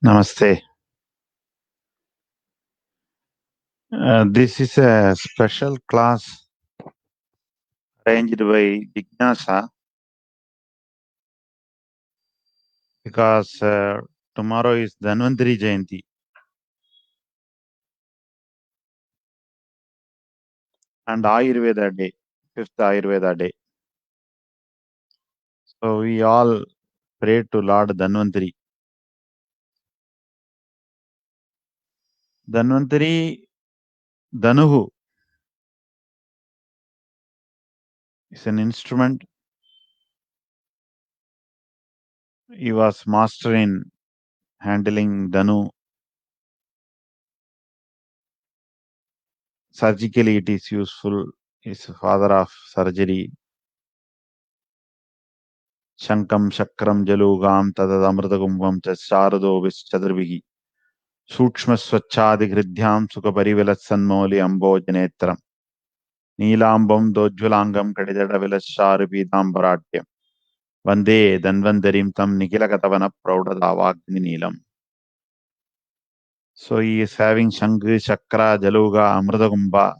Namaste. This is a special class arranged by Jignasa because tomorrow is Dhanvantari Jayanti and Ayurveda Day, 5th Ayurveda Day. So we all pray to Lord Dhanvantari. Dhanvantari, Dhanuhu is an instrument. He was master in handling Dhanu. Surgically it is useful. He is father of surgery. Shankam Shakram Jalugam Tadadamritakumbam Chasarado Vischadrvihi Sukshma Swachadihridyam Sukaparivilatsanmoli Ambojanetram Neelambam Dojjvalangam Kadidadavilasharupidambaratyam Vande Dhanvantarim Tam Nikilakatavana Praudadavagni Neelam. So he is having Shankha, Chakra, Jaluga, Amritakumbha,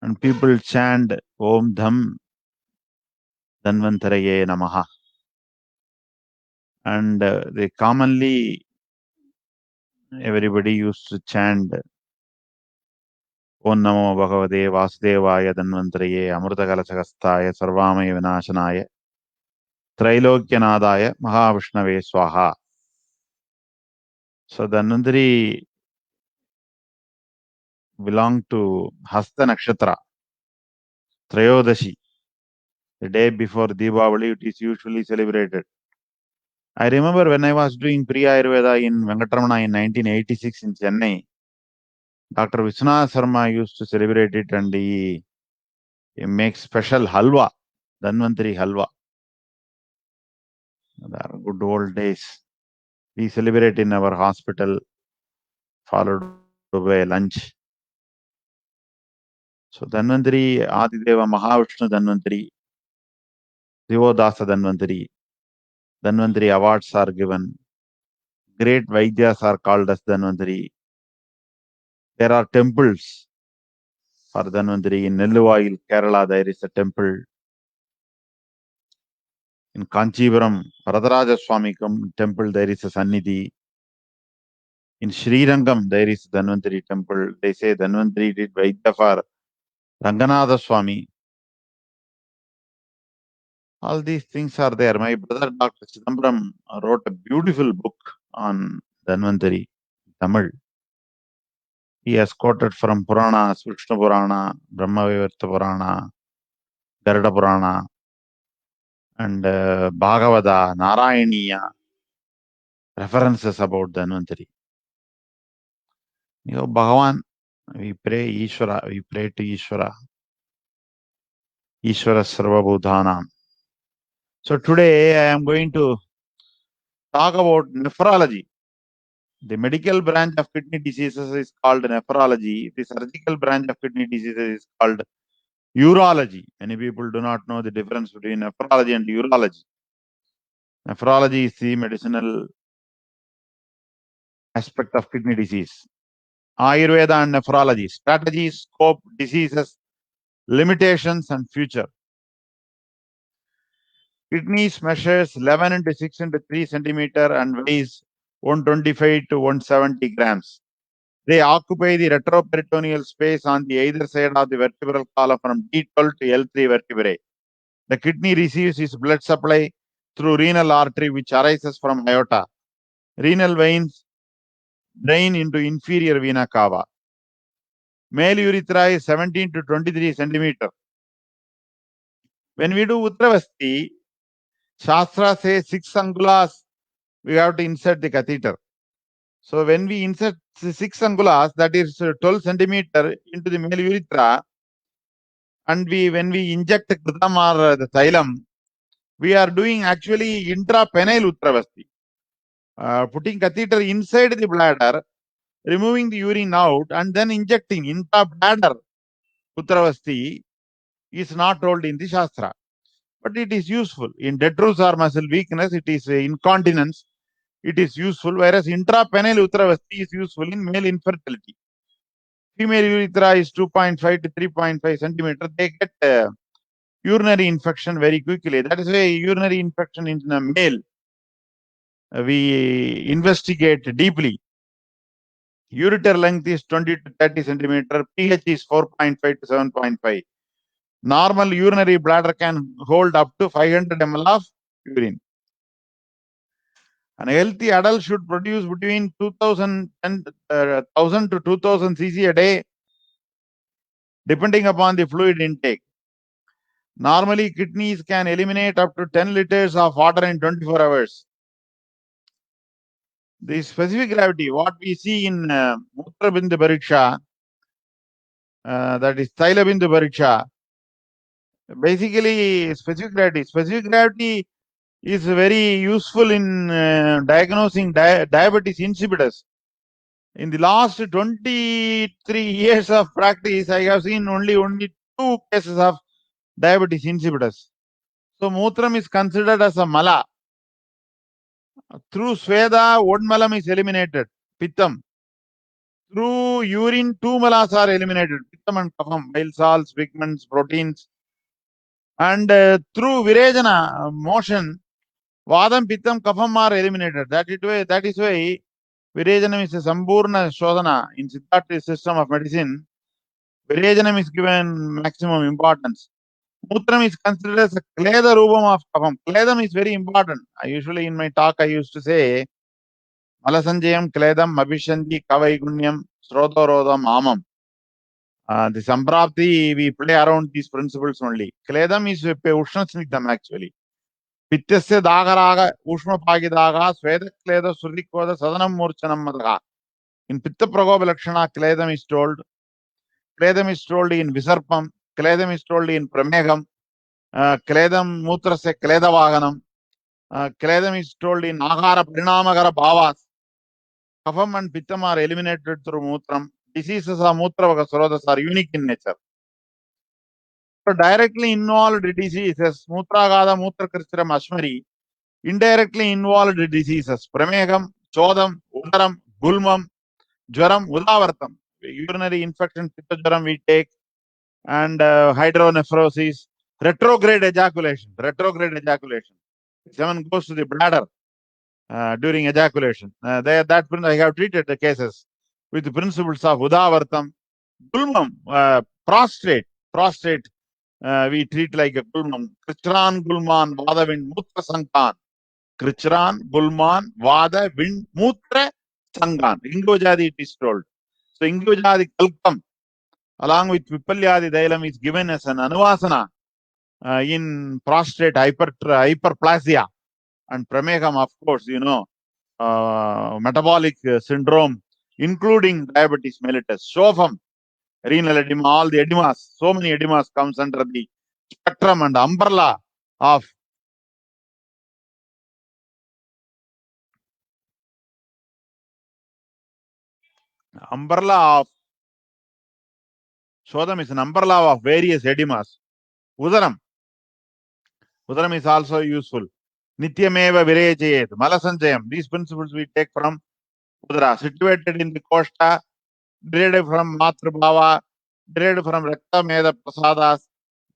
and people chant Om Dham Dhanvantaraye Namaha. And they commonly, everybody used to chant Om Namo Bhagavate Vasudevaya Dhanvantareye Amrutakalachakastaya Sarvamaya Vinashanaya Trailokyanadaya Mahavishnave Swaha. So Dhanvantari belonged to Hasta Nakshatra, Trayodashi. The day before Deepavali, it is usually celebrated. I remember when I was doing Pre-Ayurveda in Venkataramana in 1986 in Chennai, Dr. Vishwanath Sarma used to celebrate it, and he makes special halwa, Dhanvantari halwa. The good old days. We celebrate in our hospital, followed by lunch. So Dhanvantari, Adideva, Mahavishnu Dhanvantari, Divodasa Dhanvantari, Dhanvantari awards are given. Great Vaidyas are called as Dhanvantari. There are temples for Dhanvantari. In Nelluvail, Kerala, there is a temple. In Kanchipuram, Varadaraja Swami temple, there is a Sannidhi. In Srirangam, there is Dhanvantari temple. They say Dhanvantari did Vaidya for Ranganatha Swami. All these things are there. My brother Dr. Chidambaram wrote a beautiful book on Dhanvantari, Tamil. He has quoted from Puranas, Vishnu Purana, Brahmavivarta Purana, Garuda Purana, and Bhagavata, Narayaniya, references about Dhanvantari. You know, Bhagavan, we pray Ishvara, we pray to Ishvara. Ishvara Sarva Bhuthanam. So today I am going to talk about nephrology. The medical branch of kidney diseases is called nephrology. The surgical branch of kidney diseases is called urology. Many people do not know the difference between nephrology and urology. Nephrology is the medicinal aspect of kidney disease. Ayurveda and nephrology, strategy, scope, diseases, limitations, and future. Kidneys measures 11 into 6 into 3 centimeter and weighs 125 to 170 grams. They occupy the retroperitoneal space on the either side of the vertebral column from D12 to L3 vertebrae. The kidney receives its blood supply through renal artery, which arises from aorta. Renal veins drain into inferior vena cava. Male urethra is 17 to 23 centimeter. When we do Utravasti, Shastra says 6 angulas, we have to insert the catheter. So when we insert 6 angulas, that is 12 centimeter into the male urethra, and when we inject the Kritam or the Thailam, we are doing actually intrapenile Utravasti. Putting catheter inside the bladder, removing the urine out, and then injecting intra-bladder Utravasti is not told in the Shastra. but it is useful. In detrus or muscle weakness, it is incontinence. It is useful, whereas intrapenile Utravasti is useful in male infertility. Female urethra is 2.5 to 3.5 centimeter. They get urinary infection very quickly. That is why urinary infection in a male, we investigate deeply. Ureter length is 20 to 30 centimeter. pH is 4.5 to 7.5. Normal urinary bladder can hold up to 500 ml of urine. An healthy adult should produce between 1000 to 2000 cc a day, depending upon the fluid intake. Normally, kidneys can eliminate up to 10 liters of water in 24 hours. The specific gravity, what we see in Mutra Bindu Pariksha, that is Thaila Bindu Pariksha, basically specific gravity is very useful in diagnosing diabetes insipidus. In the last 23 years of practice, I have seen only 2 cases of diabetes insipidus. So Mutram is considered as a mala. Through Sweda, one malam is eliminated, Pittam. Through urine, 2 malas are eliminated, Pittam and Kapham, bile salts, pigments, proteins. And through Virejana, motion, Vadam, Pittam, Kapham are eliminated. That is why Virejanam is a Sambhurna Shodhana in Siddhartha system of medicine. Virejanam is given maximum importance. Mutram is considered as a Kleda Rupam of Kapham. Kledam is very important. Usually in my talk, I used to say, Malasanjayam, Kledam, Abhishanti, Kavaigunyam, Srodorodam, Amam. The Samprapti, we play around these principles only. Kledam is Ushnasnigdam actually. Pityasya Dagaraga, Ushma Pagidaga, Sweda Kleda, Surikoda, Sadanam Murchanam Madaga. In Pitta Pragobalakshana, Kledam is told. Kledam is told in Visarpam. Kledam is told in Pramegam. Kledam Mutrase Kledavaganam. Kledam is told in Agara Prinamagara Bhavas. Kapham and Pittam are eliminated through Mutram. Diseases of Mutra Sarodas are unique in nature. So directly involved diseases, Mutragada, Mutrakrishram, Ashmari, indirectly involved diseases, Pramegam, Chodam, Udaram, Gulmam, Jwaram, Udavartam, urinary infection, Pitta we take, and hydronephrosis, retrograde ejaculation. 7 goes to the bladder during ejaculation. That I have treated the cases with the principles of Udavartam. Gulmam, prostrate, we treat like a Gulman. Krichran, Gulman, Vada, Wind, Mutra, Sankan. Krichran, Gulman, Vada, Wind, Mutra, Sankan. Ingojadi it is told. So Ingojadi Kalkam, along with Vipalyadi Dailam, is given as an Anuvasana in prostate hyperplasia and Pramegam, of course, metabolic syndrome, including diabetes mellitus. Shofam, renal edema, all the edemas, so many edemas comes under the spectrum and umbrella of Shodam is an umbrella of various edemas. Udaram is also useful. Nityameva virejayet, Malasanjayam. These principles we take from Udara, situated in the Koshta, derived from Matrubhava, derived from Rakta Meda Prasadas,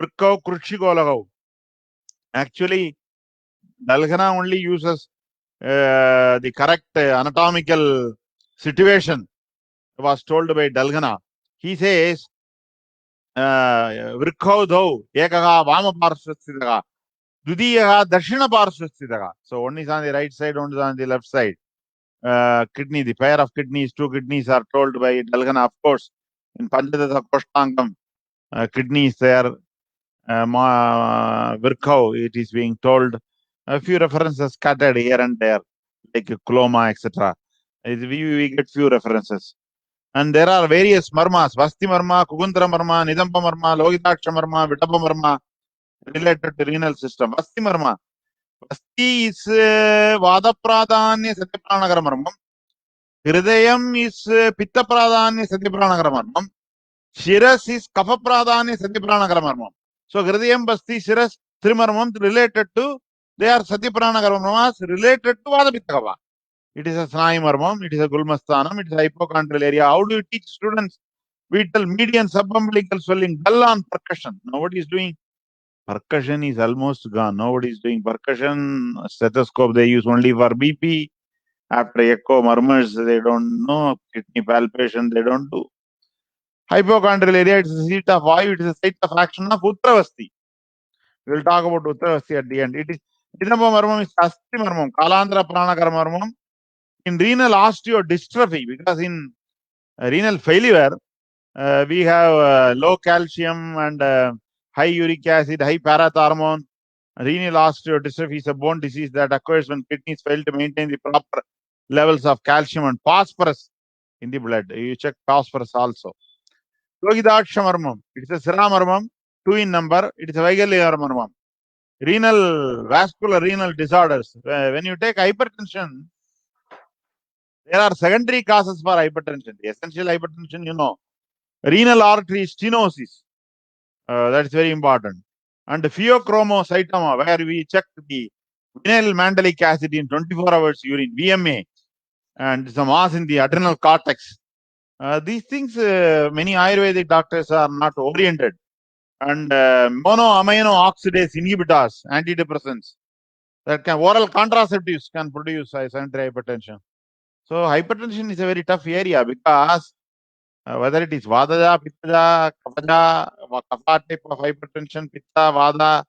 Vrikau Krushigolagau. Actually, Dalgana only uses the correct anatomical situation, was told by Dalgana. He says, Vrikau Dhau, Ekaga Vama Parshastitaga, Dudiyaga Dashina Parshastitaga. So one is on the right side, one is on the left side. Kidney, the pair of kidneys, 2 kidneys are told by Dalgana, of course. In Panchadasa Koshtangam, kidneys there, Virkau, it is being told. A few references scattered here and there, like Kuloma, etc. We get few references. And there are various marmas, Vasti marma, Kugundra marma, Nidampa marma, Logitaksha marma, Vitapa marma, related to renal system. Vasti marma. Vasti is Vada Pradhanya Satyapranagara marmam. Hridayam is Pitta Pradhanya Satyapranagara marmam. Shiras is Kapha Pradhanya Satyapranagara marmam. So Hridayam, Vasti, Shiras, Trimarmam related to, they are Satyaprana Karmamas related to Vadapittagava. It is a Snai Marmam, it is a Gulmasthanam, it is a hypochondrial area. How do you teach students? We tell median subumbilical swelling, dull on percussion. Nobody is doing. Percussion is almost gone. Nobody is doing percussion. Stethoscope they use only for BP. After echo murmurs, they don't know. Kidney palpation, they don't do. Hypochondrial area, it is a seat of Vayu, it is a site of action of Uttravasti. We will talk about Uttravasti at the end. It is Nidamba Marmam is Asti Marmam, Kalandra Pranakara Marmam. In renal osteodystrophy, because in renal failure, we have low calcium and high uric acid, high parathormone. Renal osteodystrophy is a bone disease that occurs when kidneys fail to maintain the proper levels of calcium and phosphorus in the blood. You check phosphorus also. Yogidaksha marmam, it is a Sira marmam, 2 in number, it is a Vaigalya marmam. Renal, vascular renal disorders. When you take hypertension, there are secondary causes for hypertension. The essential hypertension, you know. Renal artery stenosis, that is very important. And pheochromocytoma, where we check the vinyl mandelic acid in 24 hours urine, VMA, and some mass in the adrenal cortex. These things, many Ayurvedic doctors are not oriented. And monoamino oxidase inhibitors, antidepressants, that can, oral contraceptives can produce secondary hypertension. So hypertension is a very tough area because whether it is Vadaja, Pittaja, Kapaja, Kapha type of hypertension, Pitta, Vada,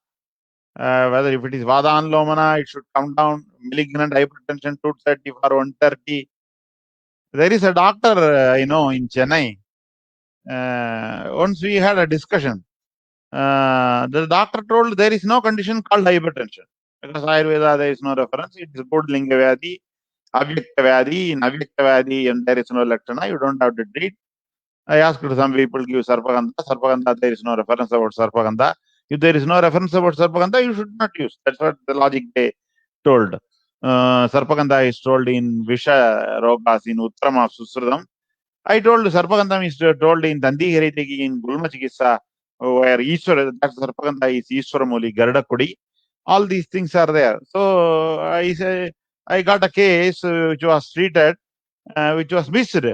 whether if it is Vada Anlomana, it should come down. Malignant hypertension 230 for 130. There is a doctor I know in Chennai. Once we had a discussion. The doctor told there is no condition called hypertension. Because Ayurveda, there is no reference. It is good Linga Vyadi, Avyakta Vyadi. In Avyakta Vyadi, and there is no Lakshana, you don't have to treat. I asked some people give Sarpagandha. Sarpagandha, there is no reference about Sarpagandha. If there is no reference about Sarpagandha, you should not use. That's what the logic they told. Sarpagandha is told in Visha Rogas in Uttram of Susradam. I told Sarpagandha is told in Dandi Heritegi in Gulma Chikissa, where Ishwara, that Sarpagandha is Ishwaramuli, Garda Kudi. All these things are there. So I say, I got a case which was treated, which was missed.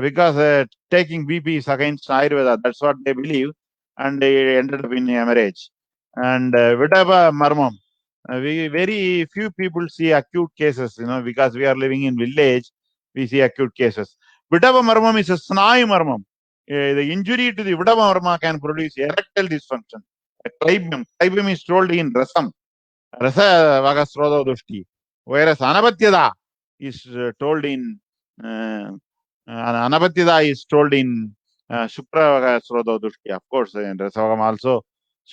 Because taking BP is against Ayurveda, that's what they believe, and they ended up in hemorrhage. And Vidaba Marmam, we very few people see acute cases, because we are living in village, we see acute cases. Vidaba Marmam is a Snai Marmam. The injury to the Vidaba Marma can produce erectile dysfunction. Clybium is told in Rasam, Rasa Vagasroda Dushti, whereas Anabatyada is told in Anabatyada is told in Shukra Srododushtya. Of course, in Rasavagam also,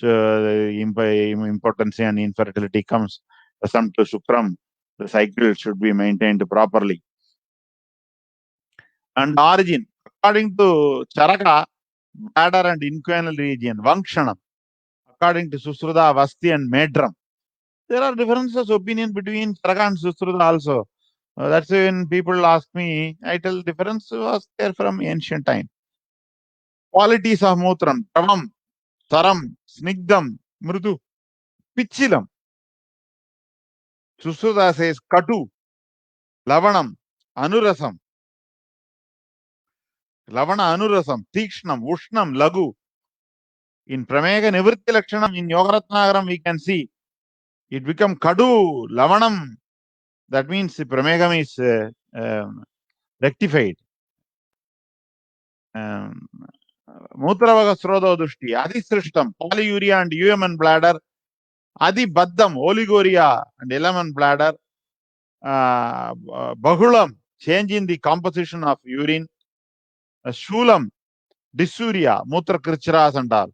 impotency and infertility comes some to Shukram. The cycle should be maintained properly. And origin, according to Charaka, bladder and inguinal region, Vankshanam. According to Susruda, Vasti and Medram. There are differences of opinion between Charaka and Susruda also. That's when people ask me, I tell difference was there from ancient time. Qualities of Mutram, Pravam, Saram, Snigdam, Mrudu, Pichilam. Susruda says Katu, Lavanam, Anurasam. Lavana Anurasam, Tikshnam, Ushnam, Lagu. In Pramega Nivritti Lakshanam, in Yogaratnagaram, we can see it become Kadu, Lavanam. That means the Pramegam is rectified. Mutravaga Srodo Dushti, Adisrishtam, polyuria and UMN bladder, Adi Baddam, oliguria and element bladder, Bahulam, change in the composition of urine, Shulam, dysuria, Mutra Krichras and all.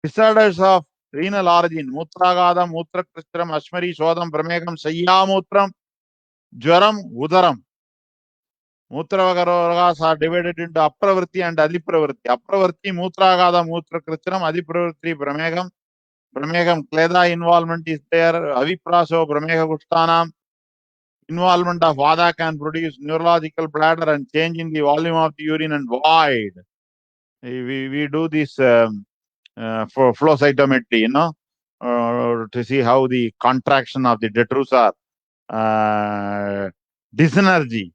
Disorders of renal origin, Mutragadam, Mutra Krichram, Ashmari, Shodam, Pramegam, Sayyamutram, Jwaram, Udaram. Mutravaga are divided into Apravrti and Adipravrti. Apravrti, Mutragada, Mutra Krichram, Adipravrti, Pramegam. Pramegam Kleda involvement is there. Avipraso, Pramega Gustanam. Involvement of Vada can produce neurological bladder and change in the volume of the urine and void. We do this for flow cytometry, to see how the contraction of the detrusor, dysenergy,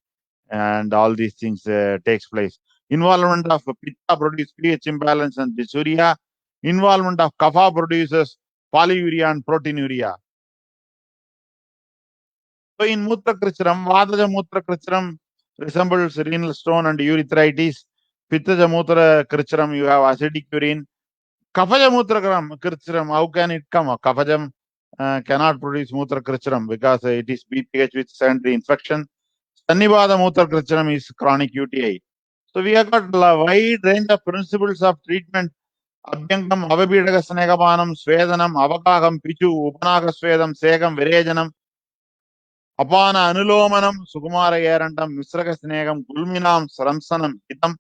and all these things takes place. Involvement of pitta produces pH imbalance and dysuria. Involvement of kapha produces polyuria and proteinuria. So in Mutra Kricharam, Vadaja Mutra Kricharam resembles renal stone and urethritis. Pittaja Mutra Kricharam, you have acidic urine. Kafaja Mutra Kricharam, how can it come? Kafajam cannot produce Mutra Kricharam because it is BPH with secondary infection. Sannivada Mutra Kricharam is chronic UTI. So we have got a wide range of principles of treatment. Abhyangam, Avabhidaga Snegapanam, Swedanam, Avakagam, Pichu, Upanaga Swedam, Segam, Virejanam, Apana Anulomanam, Sukumara Yarantam, Misraga Snegam, Kulminam, Saramsanam, Hitam,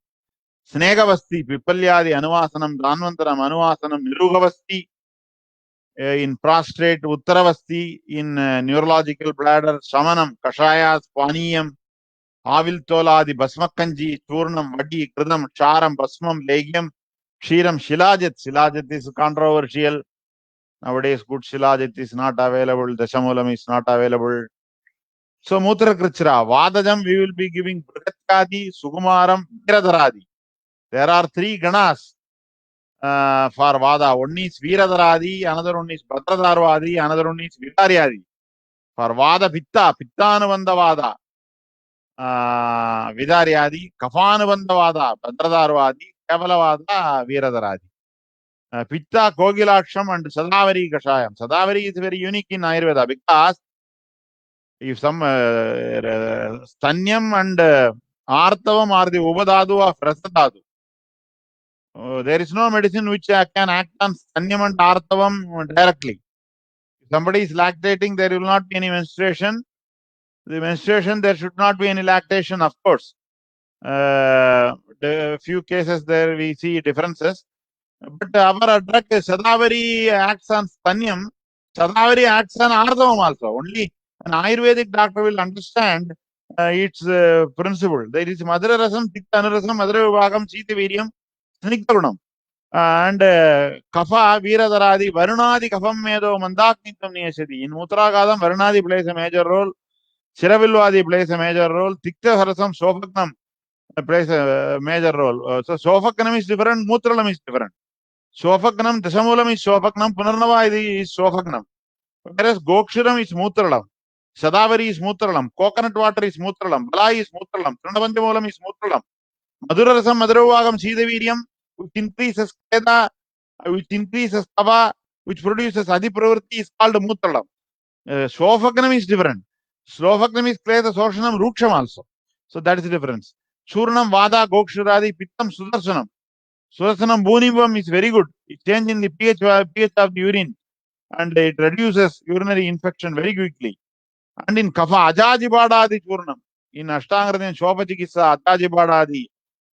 Snegavasti, Pipalyadi, Anuvasanam, Dhanvantaram, Anuvasanam, Nirugavasti, in prostrate, Uttaravasti, in neurological bladder, Shamanam, Kashayas, Paniyam, Aviltoladi, Basmakanji, Churnam, Vadi, Kridam, Charam, Basmam, Legium, Kshiram, Shilajit. Shilajit is controversial. Nowadays, good Shilajit is not available. Dashamulam is not available. So, Mutra Krichra, Vadajam, we will be giving Prakatyadi, Sukumaram, Viradharadi. There are three ganas for Vada. One is Viradharadi, another one is Bhadradarvadi, another one is Vidaryadi. For Vada Pitta, Pittanavanda Vada, Vidaryadi, Kafanavanda Vada, Bhadradarvadi, Kavalavada, Viradharadi. Pitta, Kogilaksham, and Sadavari Kashayam. Sadavari is very unique in Ayurveda because if some Stanyam and Artavam are the Ubadadu of Rasadadu, there is no medicine which can act on Stanyam and Artavam directly. If somebody is lactating, there will not be any menstruation. The menstruation, there should not be any lactation, of course. The few cases there we see differences. But our drug, Sadavari, acts on Stanyam. Sadavari acts on Artavam also. Only an Ayurvedic doctor will understand its principle. There is Madhura Rasam, Tikta Anurasam, Madhura Vivagam, Sita Viryam, Snikta Gunam. And Kapha, Viradharadi, Varunadi, Kafam Medo, Mandaknitam Niyashadi. In Mutragadam, Varunadi plays a major role. Shiravilvadi plays a major role. Tikta Harasam, Sofagnam plays a major role. So Sofagnam is different, Mutralam is different. Sofagnam, Dashamulam is Sofagnam, Punarnava is Sofagnam. Whereas Gokshuram is Mutralam. Sadavari is Mutralam. Coconut water is Mutralam. Balai is Mutralam. Trinapanchamulam is Mutralam. Madhurarasam, Madhuravagam, Sidaviryam, which increases Keda, which increases Kava, which produces Adipravritti is called Mutralam. Sofagnam is different. Sofagnam is Kleda, Soshanam, Ruksham also. So that is the difference. Churnam, Vada, Gokshuradi, Pittam, Sudarshanam. Sudarshanam, Bhunibam is very good. It changes in the pH of the urine and it reduces urinary infection very quickly. And in Kapha, Ajajibadadi Churnam, in Ashtangradin, Shopachikisa, Ajajibadadi,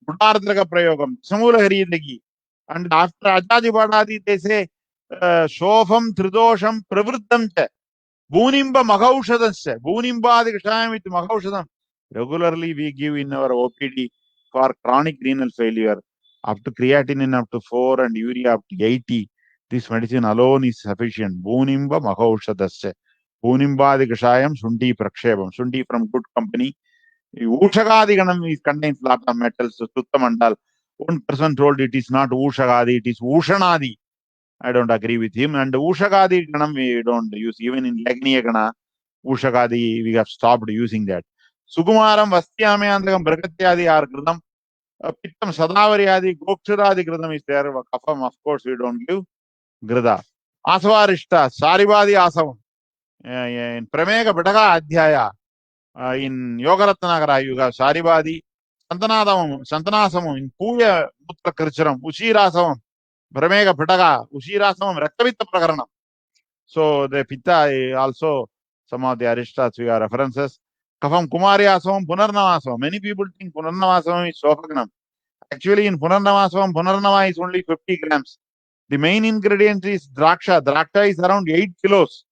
Mutardraga Prayogam, Samula Haridagi. And after Ajajibadadi, they say, Shofam, Tridosham, Pravrittam, Bhunimba Mahaushadasya, Bhunimba the Kashayam with Mahaushadam. Regularly we give in our OPD for chronic renal failure up to creatinine up to 4 and urea up to 80. This medicine alone is sufficient. Bhunimba Mahaushadasya. Bhunimba the Kashayam, Shundi Prakshepam. Shundi from good company. Ushagadi Ganam contains lot of metals. Suttamandal. One person told it is not Ushagadi, it is Ushanadi. I don't agree with him. And Ushagadi Ganam we don't use. Even in Lagniya Gana, Ushagadi, we have stopped using that. Sukumaram, Vastyamyandagam, Brakatyadi are Gridam. Pittam, Sadavariyadi, Gokshuradi Gridam is there. Kafam, of course, we don't give Grida. Asavarishta, Saribadi Asavam. In Pramega Badaga Adhyaya, in Yogaratnagara, you have Saribadi, Santanasamam, in Puya Mutra Kricharam, Ushirasamam. Pramega Pitaga, Ushirasamam, Raktavita Prakaranam. So the Pitta also, some of the Aristas we have references. Kafam Kumaryasamam, Punarnavasamam. Many people think Punarnavasamam is Sofagnam. Actually, in Punarnavasamam, Punarnava is only 50 grams. The main ingredient is Draksha. Draksha is around 8 kilos.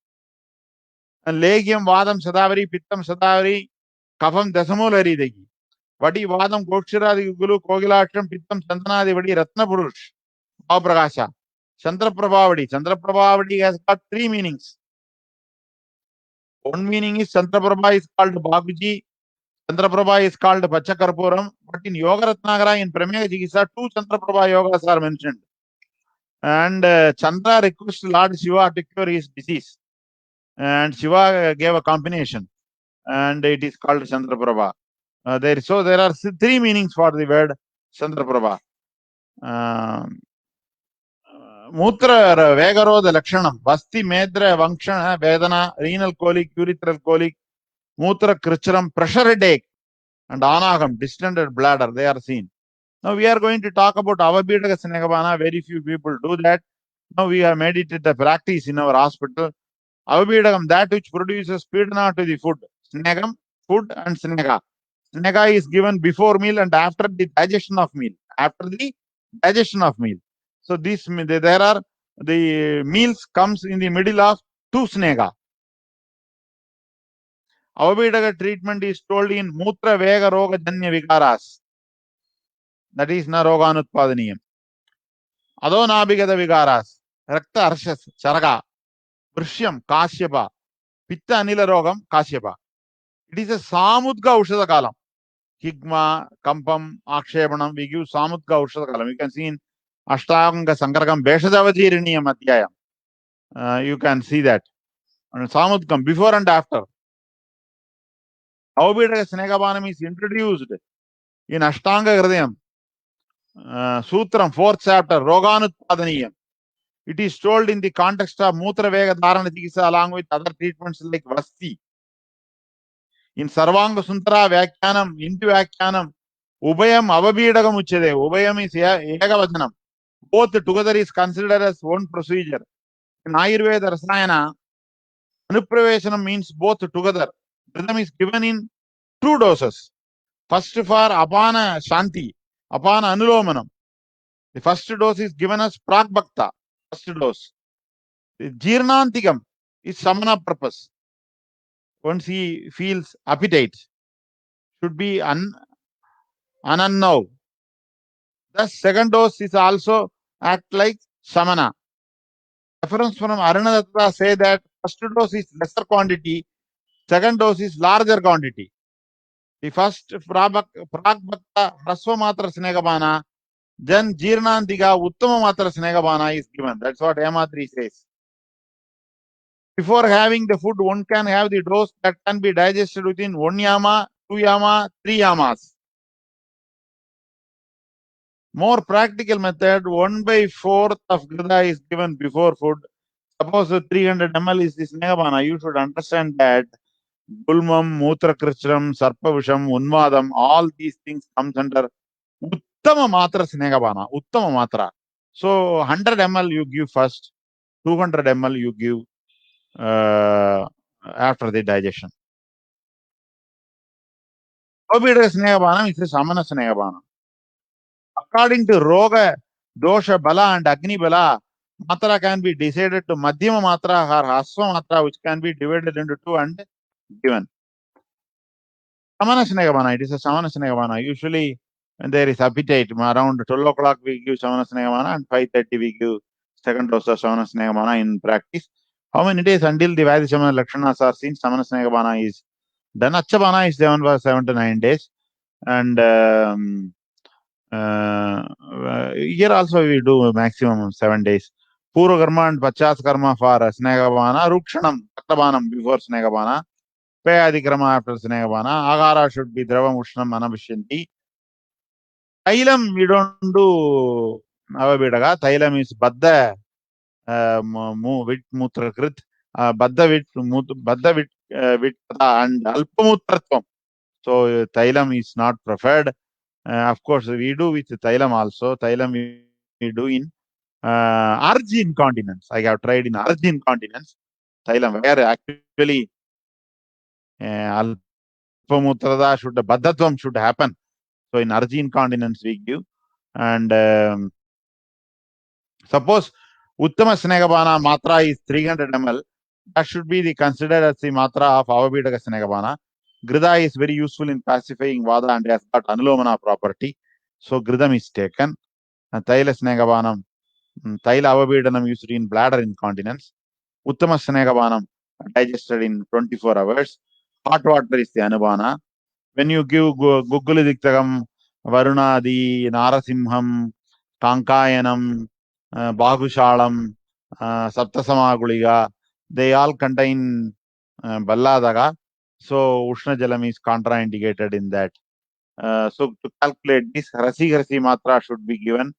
And Legium, Vadam, Sadavari, Pittam, Sadavari, Kafam, Dasamolari Degi. Vadi, Vadam, Gokshiradi, Gulu, Kogilasham, Pittam, Santanadi, Vadi, Ratna Purush, Bhavaprakasha. Chandraprabhavadi. Chandraprabhavadi has got three meanings. One meaning is Chandraprabha is called Babuji. Chandraprabha is called Pachakarpuram. But in Yoga Ratnagara, in Prameya Chikitsa, two Chandraprabha yogas are mentioned. And Chandra requests Lord Shiva to cure his disease. And Shiva gave a combination. And it is called Chandraprabha. So there are three meanings for the word Chandraprabha. Mutra Vegaroda Lakshanam, Vasti Medra Vankshana Vedana, renal colic, urethral colic, Mutra Kricharam, pressure headache, and Anagam, distended bladder, they are seen. Now we are going to talk about Avabhidaka Snegabana. Very few people do that. Now we have made it a practice in our hospital. Avabhidakam, that which produces pidana to the food. Snegam, food, and snega. Snega is given before meal and after the digestion of meal. After the digestion of meal. So there are the meals comes in the middle of two snega. Avabhidaka treatment is told in Mutra Vega Roga Janya Vikaras. That is na Roganutpadaniyam. Adonabhigata Vikaras. Rakta Arshas, Charaga, Vrishyam, Kashyapa, Pitta Anila Rogam, Kashyapa. It is a Samudga Ushadakalam. Higma, Kampam, Akshepanam, we give Samudga Ushadakalam. You can see in Ashtanga Sankarakam, Beshadavajiriniyam Adhyayam. You can see that. And Samudgam, before and after. Avabhidaka Snegabanam is introduced in Ashtanga Hridayam. Sutram, 4th chapter, Roganutpadaniyam. It is told in the context of Mutra Vega Dharana Chikitsa along with other treatments like Vasti. In Sarvanga Suntara Vyakyanam, into Vyakyanam, Ubayam Avabhidakam Uchade. Ubayam is Egavajanam. Both together is considered as one procedure. In Ayurveda Rasayana, Anupravesanam means both together. Rhythm is given in 2 doses. First for Apana Shanti, Apana Anulomanam. The first dose is given as Prak Bhakta, first dose. The Jirnantikam is Samana purpose. Once he feels appetite, should be Anannav. The second dose is also act like Samana. Reference from Arunadatta say that first dose is lesser quantity, second dose is larger quantity. The first Prak Bhakta Hrasva Matra Snegabana, then Jirnantika Uttama Matra Snegabana is given. That's what Yamatri says. Before having the food, one can have the dose that can be digested within 1 yama, 2 yama, 3 yamas. More practical method, 1/4 of Grida is given before food. Suppose 300 ml is this Snegabana, you should understand that Gulmam, Mutra Krishram, Sarpavisham, Unmadam, all these things comes under Uttama Matra Snegabana, Uttama Matra. So 100 ml you give first, 200 ml you give after the digestion. Avabhidaka Snegabana is a Samana Snegabana. According to Roga, Dosha Bala and Agni Bala, Matra can be decided to Madhyama Matra or Hasva Matra, which can be divided into 2 and given. Samana Snegabana, it is a Samana Snegabana. Usually, when there is appetite, around 12 o'clock we give Samana Snegabana and 5:30 we give second dose of Samana Snegabana in practice. How many days until the Vaidhi Lakshanas are seen? Samana Snegabana is done. Achabana is 7 to 9 days. And here also we do maximum 7 days. Purva Karma and Pachas Karma for Snegabana, Rukshanam, Taktabanam before Snegabana, Payadi Karma after Snegabana, Agara should be Dravam Ushnam Anabhishanti. Thailam we don't do Avabhidaka. Thailam is Baddha Vit Mutrakrit, Baddha Vit and Alpamutratvam. So Thailam is not preferred. Of course, we do with Thailam also. Thailam we do in urge incontinence. I have tried in urge incontinence. Thailam, where actually Alpamutrada should, Baddhatvam should happen. So in urge incontinence we give. And suppose Uttama Snegabana Matra is 300 ml, that should be considered as the Matra of Avabhidaka Snegabana. Grida is very useful in pacifying Vada and has got Anulomana property. So Gridam is taken. And Thaila Snegabanam Taila avabedanam used in bladder incontinence. Uttama Snegabanam digested in 24 hours. Hot water is the Anubana. When you give Gugulidiktakam, Varunadi, Narasimham, Kankayanam, Bagushalam, Saptasamaguliga, they all contain Balladaga. So Ushna Jalam is contraindicated in that. So to calculate this, Rasi Matra should be given.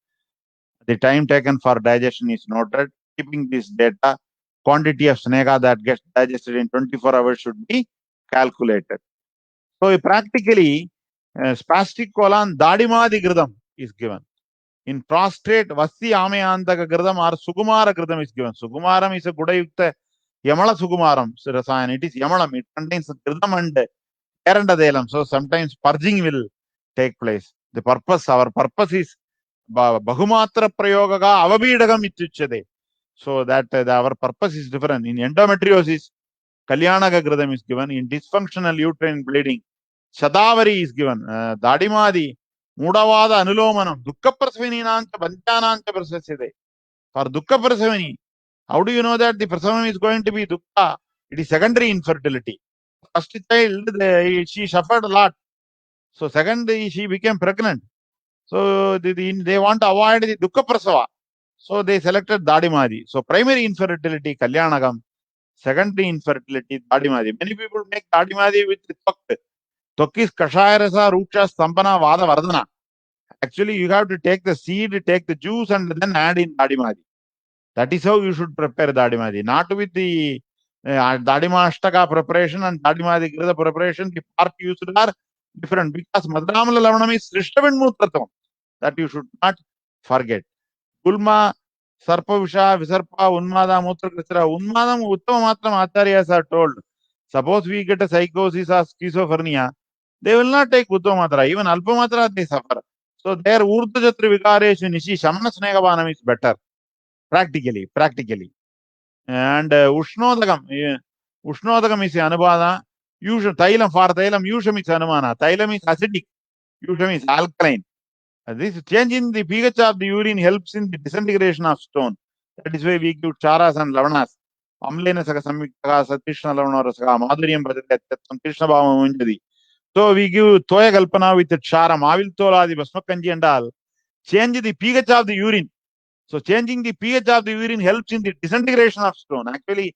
The time taken for digestion is noted. Keeping this data, quantity of snega that gets digested in 24 hours should be calculated. So practically, spastic colon Dadimadi Gridam is given. In prostrate, Vasti Amayantaka Gridam or Sugumara Gridam is given. Sugumaram is a Gudayukta Yamala Sugumaram, Sirasan. It is Yamalam. It contains Gridam and Erandadelam. So sometimes purging will take place. The purpose, our purpose is Bahumatra Prayogaga Avabidagam Ityuchade. So that our purpose is different. In endometriosis, Kalyanaga Gridam is given. In dysfunctional uterine bleeding, Shadavari is given. Dadimadi, Mudavada Anulomanam, Dukka Prasavini Nancha Banchanancha Prasaside. For Dukka Prasavini, how do you know that the Prasavam is going to be Dukka? It is secondary infertility. First child, she suffered a lot. So second, she became pregnant. So they want to avoid the Dukka Prasava. So they selected Dadimadi. So primary infertility, Kalyanagam. Secondary infertility, Dadimadi. Many people make Dadimadi with Tok. Tok is Kashayarasa, Ruksha, Stampana, Vada, Vardhana. Actually, you have to take the seed, take the juice, and then add in Dadimadi. That is how you should prepare Dadimadi. Not with the Dadima Ashtaka preparation and Dadimadi Grida preparation. The part used are different because Madramala Lavanam is Srishtavan Mutratam. That you should not forget. Gulma, Sarpavisha, Visarpa, Unmada, Mutra Kristra, Unmadam, Uttama Matram Acharyas are told. Suppose we get a psychosis or schizophrenia, they will not take Uttamatra. Even Alpamatra they suffer. So their Urdhajatri Vikareshu Nishi Shamana Snegavanam is better. Practically. And Ushnodagam is Anubada. Usually Thailam for Thailam, Usham is Anumana. Thailam is acidic. Usham is alkaline. This change in the pH of the urine helps in the disintegration of stone. That is why we give charas and lavanas. Amlena saka samyuktaka satishna lavana rasaka madhuryam bhajate krishna bhava munjadi. So we give toya kalpana with the chara, mavil tola, the basmakanji and all. Change the pH of the urine. So changing the pH of the urine helps in the disintegration of stone. Actually,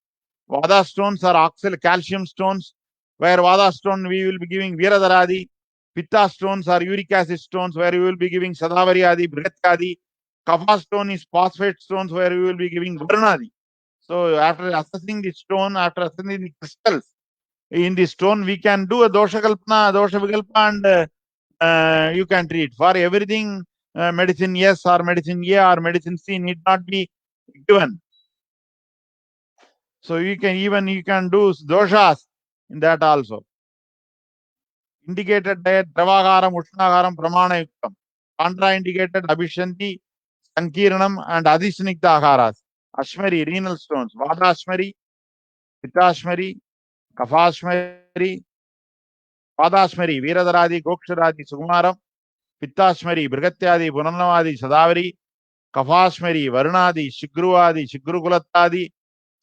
Vada stones are calcium stones, where Vada stone we will be giving Veeradaradi. Pitta stones are uric acid stones, where we will be giving Sadavari Adi, Brihatkadi. Kapha stone is phosphate stones, where we will be giving Varunadi. So after assessing the stone, after assessing the crystals in the stone, we can do a dosha kalpana, dosha vikalpa, and you can treat. For everything, medicine yes or medicine A or medicine C need not be given. So you can do doshas in that also. Indicated diet, Dravagaram, Ushnagaram, Pramana Yuktam. Contraindicated Abhishanti, Sankiranam, and Adhisnikta Aharas. Ashmari, renal stones, Vadashmari, Pittashmari, Kafashmari, Vadashmari, Veeradaradi, Goksharadi, Sukumaram, Pittashmari, Brigatyadi, Punarnavadi, Sadavari, Kafashmari, Varunadi, Shigruadi, Shigrukulatadi,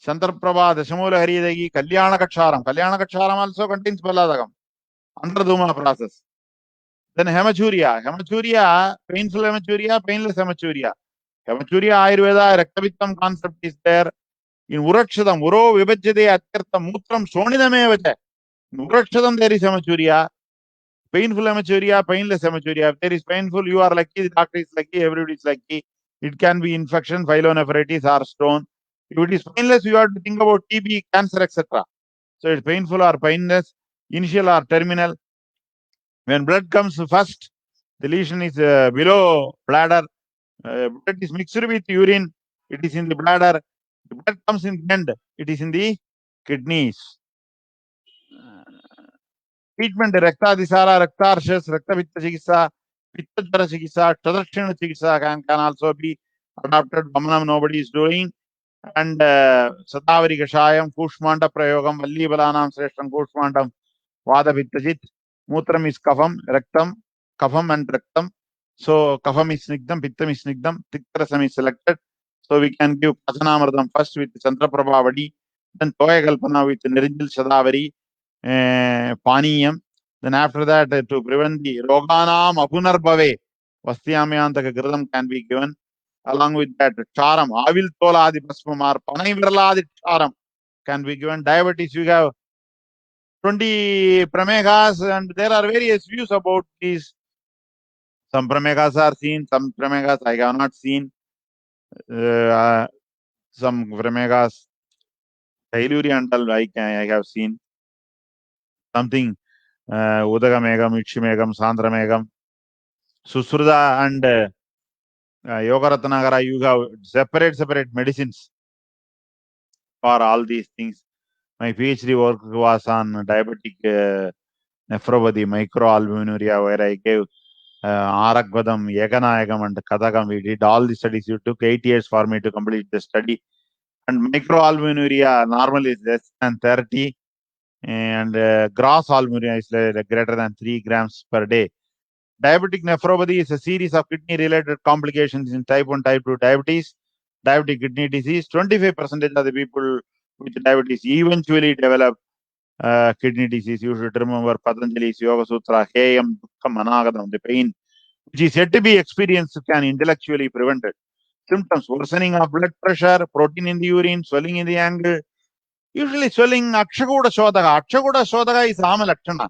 Santarprabha, Dashamula Haridagi, Kalyana Kaksharam. Kalyana Kaksharam also contains Balladagam. Andraduma process. Then hematuria. Hematuria, painful hematuria, painless hematuria. Hematuria Ayurveda, Raktabittam concept is there. In Urakshadam, Uro Vibhajyade Atyartam Mutram Sonidamevate. In Urakshadam there is hematuria. Painful hematuria, painless hematuria. If there is painful, you are lucky, the doctor is lucky, everybody is lucky. It can be infection, pyelonephritis or stone. If it is painless, you have to think about TB, cancer, etc. So it's painful or painless, initial or terminal. When blood comes first, the lesion is below bladder. Blood is mixed with urine. It is in the bladder. The blood comes in the end. It is in the kidneys. Treatment: Rakta Raktarshas, Rakta Vitta Chikisa, Pitta Jara Chikisa, Tadakshina Chikisa can also be adopted. Vamanam nobody is doing. And Satavari Kashayam, Kushmanda Prayogam, Valli Balanam Sreshtam Kushmandam, Vada Vittajit, Mutram is Kafam, Raktam, Kafam and Raktam. So Kafam is Snigdam, Pittam is Snigdam, Tiktrasam is selected. So we can give Pasanamardam first with Chandraprabhavadi, then Toya Kalpana with Nirinjal Shadavari, Paniyam. Then after that, to prevent the Roganam Apunarbhave, Vastyamyantaka Gradam can be given. Along with that, Charam, Avil Tola Adi Pasmamar, Panaivrala Adi Charam can be given. Diabetes, you have 20 pramegas, and there are various views about these. Some pramegas are seen, some pramegas I have not seen. Some pramegas, Telluriantal, I have seen. Something Udagamegam, Ikshimegam, Sandramegam, Susruda, and Yogaratnagara, you have separate medicines for all these things. My PhD work was on diabetic nephropathy, microalbuminuria, where I gave Arakvadam, Yaganayagam, and Kadagam. We did all the studies. It took 8 years for me to complete the study. And microalbuminuria normally is less than 30, and gross albuminuria is greater than 3 grams per day. Diabetic nephropathy is a series of kidney-related complications in type 1, type 2 diabetes, diabetic kidney disease. 25% of the people with diabetes eventually develop kidney disease. You should remember Patanjali's Yoga Sutra, Heyam, Dukkham, Anagadam, the pain which is yet to be experienced can intellectually prevented. Symptoms: worsening of blood pressure, protein in the urine, swelling in the ankle. Usually swelling, Akshagoda Shodaga. Akshagoda Shodaga is Ama Lakshana.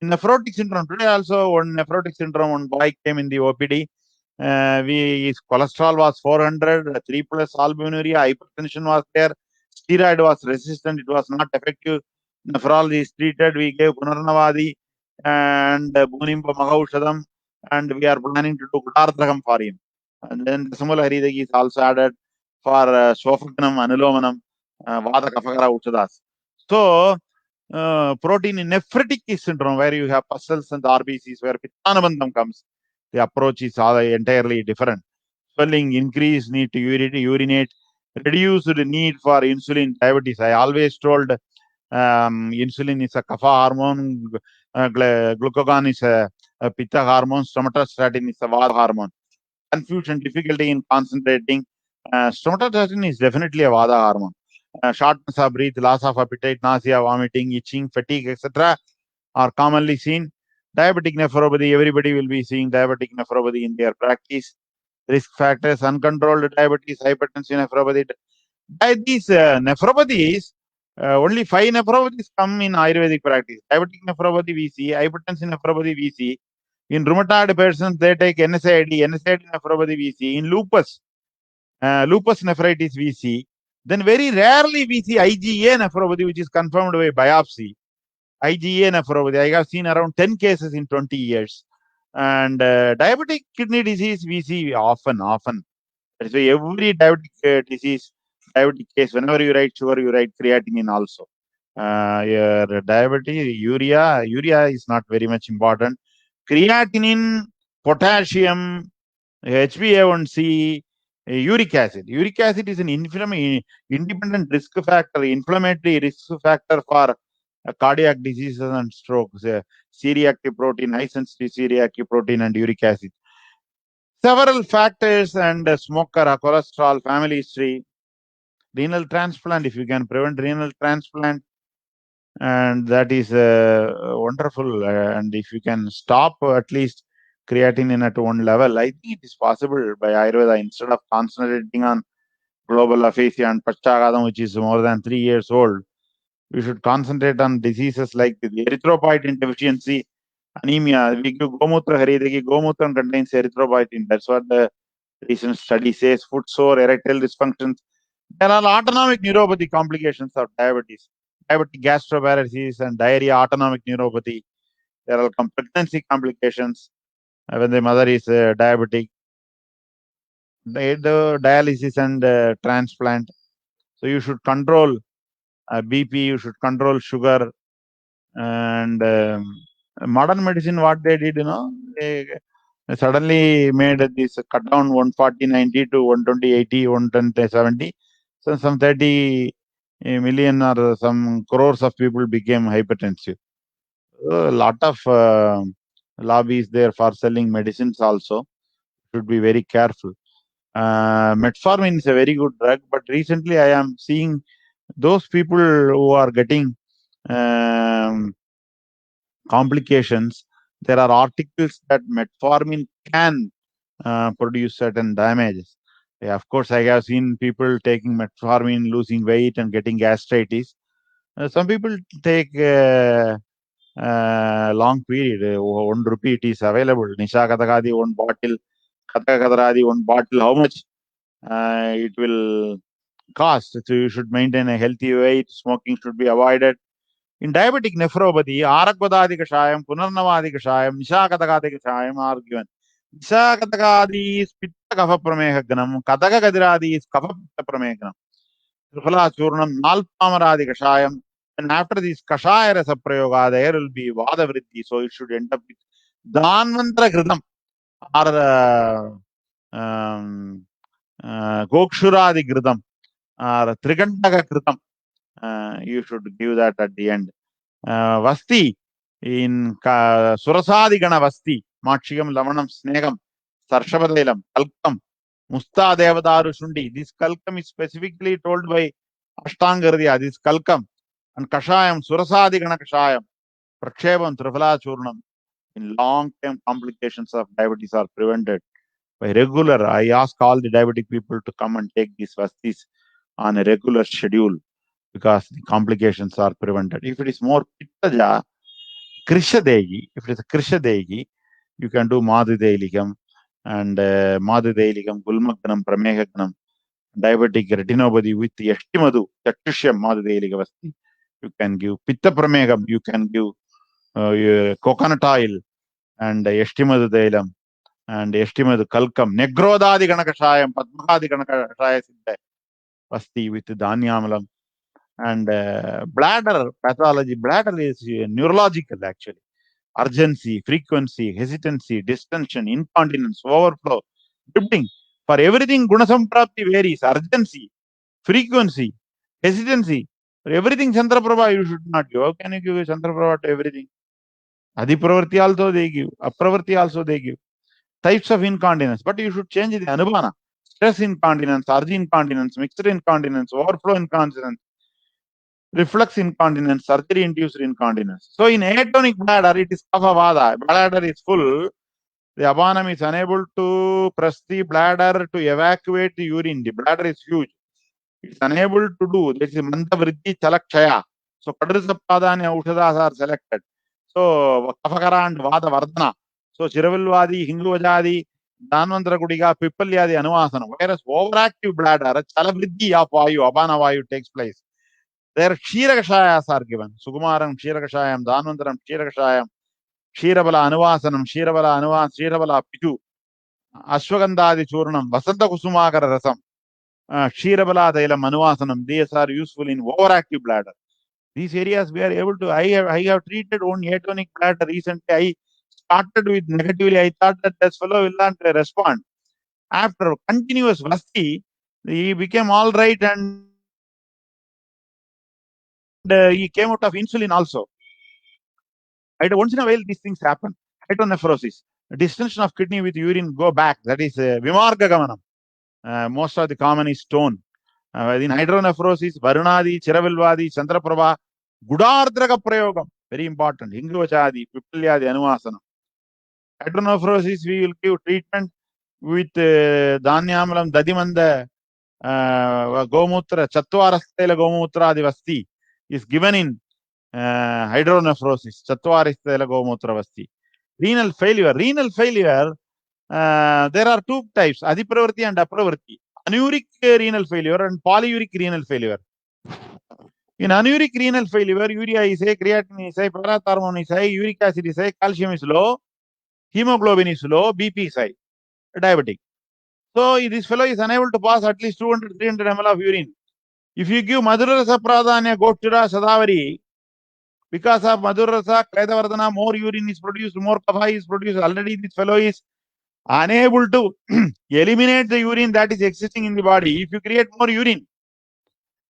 In nephrotic syndrome, today also one nephrotic syndrome, one boy came in the OPD. His cholesterol was 400, 3 plus albuminuria, hypertension was there, steroid was resistant, it was not effective. Nephrology is treated, we gave Punarnavadi and Bunimba Mahaushadam, and we are planning to do Kutarthakam for him. And then Samula Haridagi is also added for Sophaganam, Anulomanam, Vada Kafagara Uchadas. So, protein in nephritic syndrome, where you have pustles and RBCs, where Pittanabandham comes, the approach is entirely different. Swelling, increased need to urinate, reduced need for insulin, diabetes. I always told insulin is a kapha hormone, glucagon is a pitta hormone, somatostatin is a vata hormone. Confusion, difficulty in concentrating. Somatostatin is definitely a vata hormone. Shortness of breath, loss of appetite, nausea, vomiting, itching, fatigue, etc. are commonly seen. Diabetic nephropathy, everybody will be seeing diabetic nephropathy in their practice. Risk factors: uncontrolled diabetes, hypertension, nephropathy. By these nephropathies, only 5 nephropathies come in Ayurvedic practice. Diabetic nephropathy we see, hypertension nephropathy we see. In rheumatoid persons, they take NSAID, NSAID nephropathy we see. In lupus nephritis we see. Then very rarely we see IgA nephropathy, which is confirmed by biopsy. IgA nephropathy, I have seen around 10 cases in 20 years. And diabetic kidney disease we see often. That's why every diabetic disease, diabetic case, whenever you write sugar, you write creatinine also. Your diabetes, urea is not very much important. Creatinine, potassium, HbA1c, uric acid. Uric acid is an independent risk factor, inflammatory risk factor for cardiac diseases and strokes. C-reactive protein, high sensitive C-reactive protein, and uric acid. Several factors: and smoker, cholesterol, family history, renal transplant. If you can prevent renal transplant, and that is wonderful. And if you can stop at least creatinine at one level, I think it is possible by Ayurveda. Instead of concentrating on global aphasia and Pachchagadam, which is more than 3 years old, we should concentrate on diseases like the erythropoietin deficiency, anemia. We give Gomutra Haridagi. Gomutra contains erythropoietin. That's what the recent study says. Foot sore, erectile dysfunctions. There are autonomic neuropathy complications of diabetes, diabetic gastroparesis and diarrhea, autonomic neuropathy. There are pregnancy complications when the mother is diabetic. The dialysis and transplant. So you should control BP, you should control sugar. And modern medicine, what they did, they suddenly made this cut down 140/90 to 120/80, 110/70. So some 30 million or some crores of people became hypertensive. A lot of lobbies there for selling medicines also. Should be very careful. Metformin is a very good drug, but recently I am seeing those people who are getting complications. There are articles that metformin can produce certain damages. Yeah, of course, I have seen people taking metformin, losing weight, and getting gastritis. Some people take long period. 1 rupee it is available. Nisha Katakadi, one bottle. Kataka Kataradi, one bottle. How much it will cost? So you should maintain a healthy weight. Smoking should be avoided. In diabetic nephropathy, Arakvadadi Kashayam, Punarnavadi Kashayam, Nishakatagadi Kashayam are given. Nishakatagadi is Pitta Kapha Pramehaganam, Kataka Kadiradi is Kapha Pitta Pramehaganam, Triphala Churnam, Nalpamaradi Kashayam, and after this Kashaya Rasa Prayoga, there will be Vada Vritti, so it should end up with Dhanvantra Kritam or Gokshuradi Kritam or Trigantaka Kritam. You should give that at the end. Vasti in Surasadigana Vasti, Matshigam, Lavanam, Snegam, Sarshavadailam, Kalkam, Musta Devadaru Shundi. This Kalkam is specifically told by Ashtangardiya, this Kalkam, and Kashayam, Surasadigana Kashayam, Prakshevam, Triphala Churnam. In long term complications of diabetes are prevented by regular. I ask all the diabetic people to come and take these Vastis on a regular schedule because the complications are prevented. If it is more Pittaja, Krishadegi, if it is a Krishadegi, you can do Madhudailikam and Madhudailikam, Gulmaganam, Pramehaganam, diabetic retinopathy with the Yashtimadu, Chatushyam Madhudailikavasti. You can give Pitta Pramegam, you can give coconut oil and Yashtimadu Dailam and Yashtimadu Kalkam, Negrodadi Ganakashayam, Padmahadi Ganakashaya Siddha Vasti with Dhanyamalam. And bladder pathology, bladder is neurological actually. Urgency, frequency, hesitancy, distension, incontinence, overflow, drifting. For everything, Gunasamprapti varies. Urgency, frequency, hesitancy. For everything, Chandraprabha you should not give. How can you give Chandraprabha to everything? Adipravarti also they give. Apravarti also they give. Types of incontinence. But you should change the Anubhana. Stress incontinence, urge incontinence, mixed incontinence, overflow incontinence, reflux incontinence, surgery-induced incontinence. So in atonic bladder, it is kapha vada. Bladder is full. The abanam is unable to press the bladder to evacuate the urine. The bladder is huge. It's unable to do. This is manta vritti chalakshaya. So Kadrisapadani Aushadas are selected. So Kafakara and Vada Vardhana. So Chiravilvadi, Hinguvajadi, Dhanvantra Kudiga, Pipalyadi Anuvasana. Whereas overactive bladder, Chalavriddhi of Vayu, Abana Vayu takes place. There Kshirakashayas are given. Sukumaram Kshirakashayam, Dhanvantaram Kshirakashayam, Kshirabala Anuvasanam, Kshirabala Pitu, Ashwagandhadi Churnam, Vasanta Kusumakara Rasam, Kshirabala Dailam Anuvasanam. These are useful in overactive bladder. These areas we are able to. I have treated one atonic bladder recently. I started with negatively. I thought that this fellow will not respond. After continuous vasti, he became all right and he came out of insulin also. Once in a while, these things happen. Hydronephrosis, distension of kidney with urine go back. That is Vimarga Gamanam. Most of the common is stone. In hydronephrosis, Varunadi, Chiravilvadi, Chandraprabha, Gudardraga Prayogam, very important. Hinguvachadi, Pipalyadi, Anuvasana. Hydronephrosis, we will give treatment with Dhanyamalam, Dadimanda, Gomutra, Chatwarastela Gomutra Adivasti is given in hydronephrosis, Chatwarastela Gomutra Vasti. Renal failure. Renal failure, there are two types, Adipravarti and Apravarti. Anuric renal failure and polyuric renal failure. In anuric renal failure, urea is high, creatinine is high, parathormone is high, uric acid is high, calcium is low, hemoglobin is low, BP is high, diabetic. So this fellow is unable to pass at least 200, 300 ml of urine. If you give Madhurasa Pradhanya, Gochura, Sadavari, because of Madhurasa, Kaidavardhana, more urine is produced, more kapha is produced. Already this fellow is unable to eliminate the urine that is existing in the body. If you create more urine,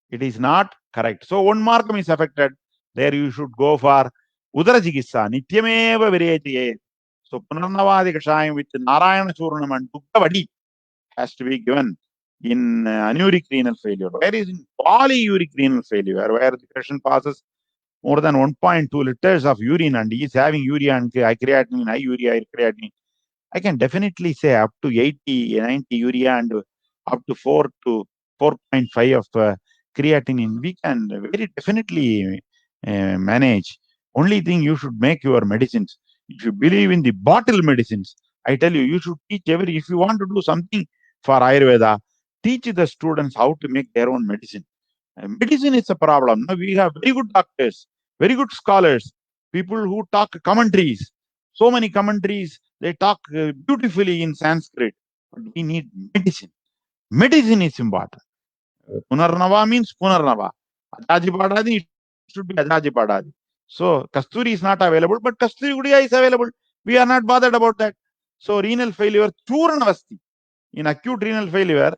it is not correct. So one markam is affected. There you should go for Udara Chikitsa, Nityameva Viretiye. So Punarnavadi Kashayam with Narayana Churnam and Dukkavadi. has to be given in anuric renal failure. Where is in polyuric renal failure, where the patient passes more than 1.2 liters of urine and he is having urea and creatinine, high urea, creatinine, I can definitely say up to 80, 90 urea and up to 4 to 4.5 of creatinine. We can very definitely manage. Only thing, you should make your medicines. If you believe in the bottle medicines, I tell you, you should teach if you want to do something for Ayurveda, teach the students how to make their own medicine. Medicine is a problem. Now we have very good doctors, very good scholars, people who talk commentaries. So many commentaries, they talk beautifully in Sanskrit. But we need medicine. Medicine is important. Punarnava means Punarnava. Ajaji Padadi, it should be Ajaji Padadi. So Kasturi is not available, but Kasturi Gudiya is available. We are not bothered about that. So renal failure, Churnavasti. In acute renal failure,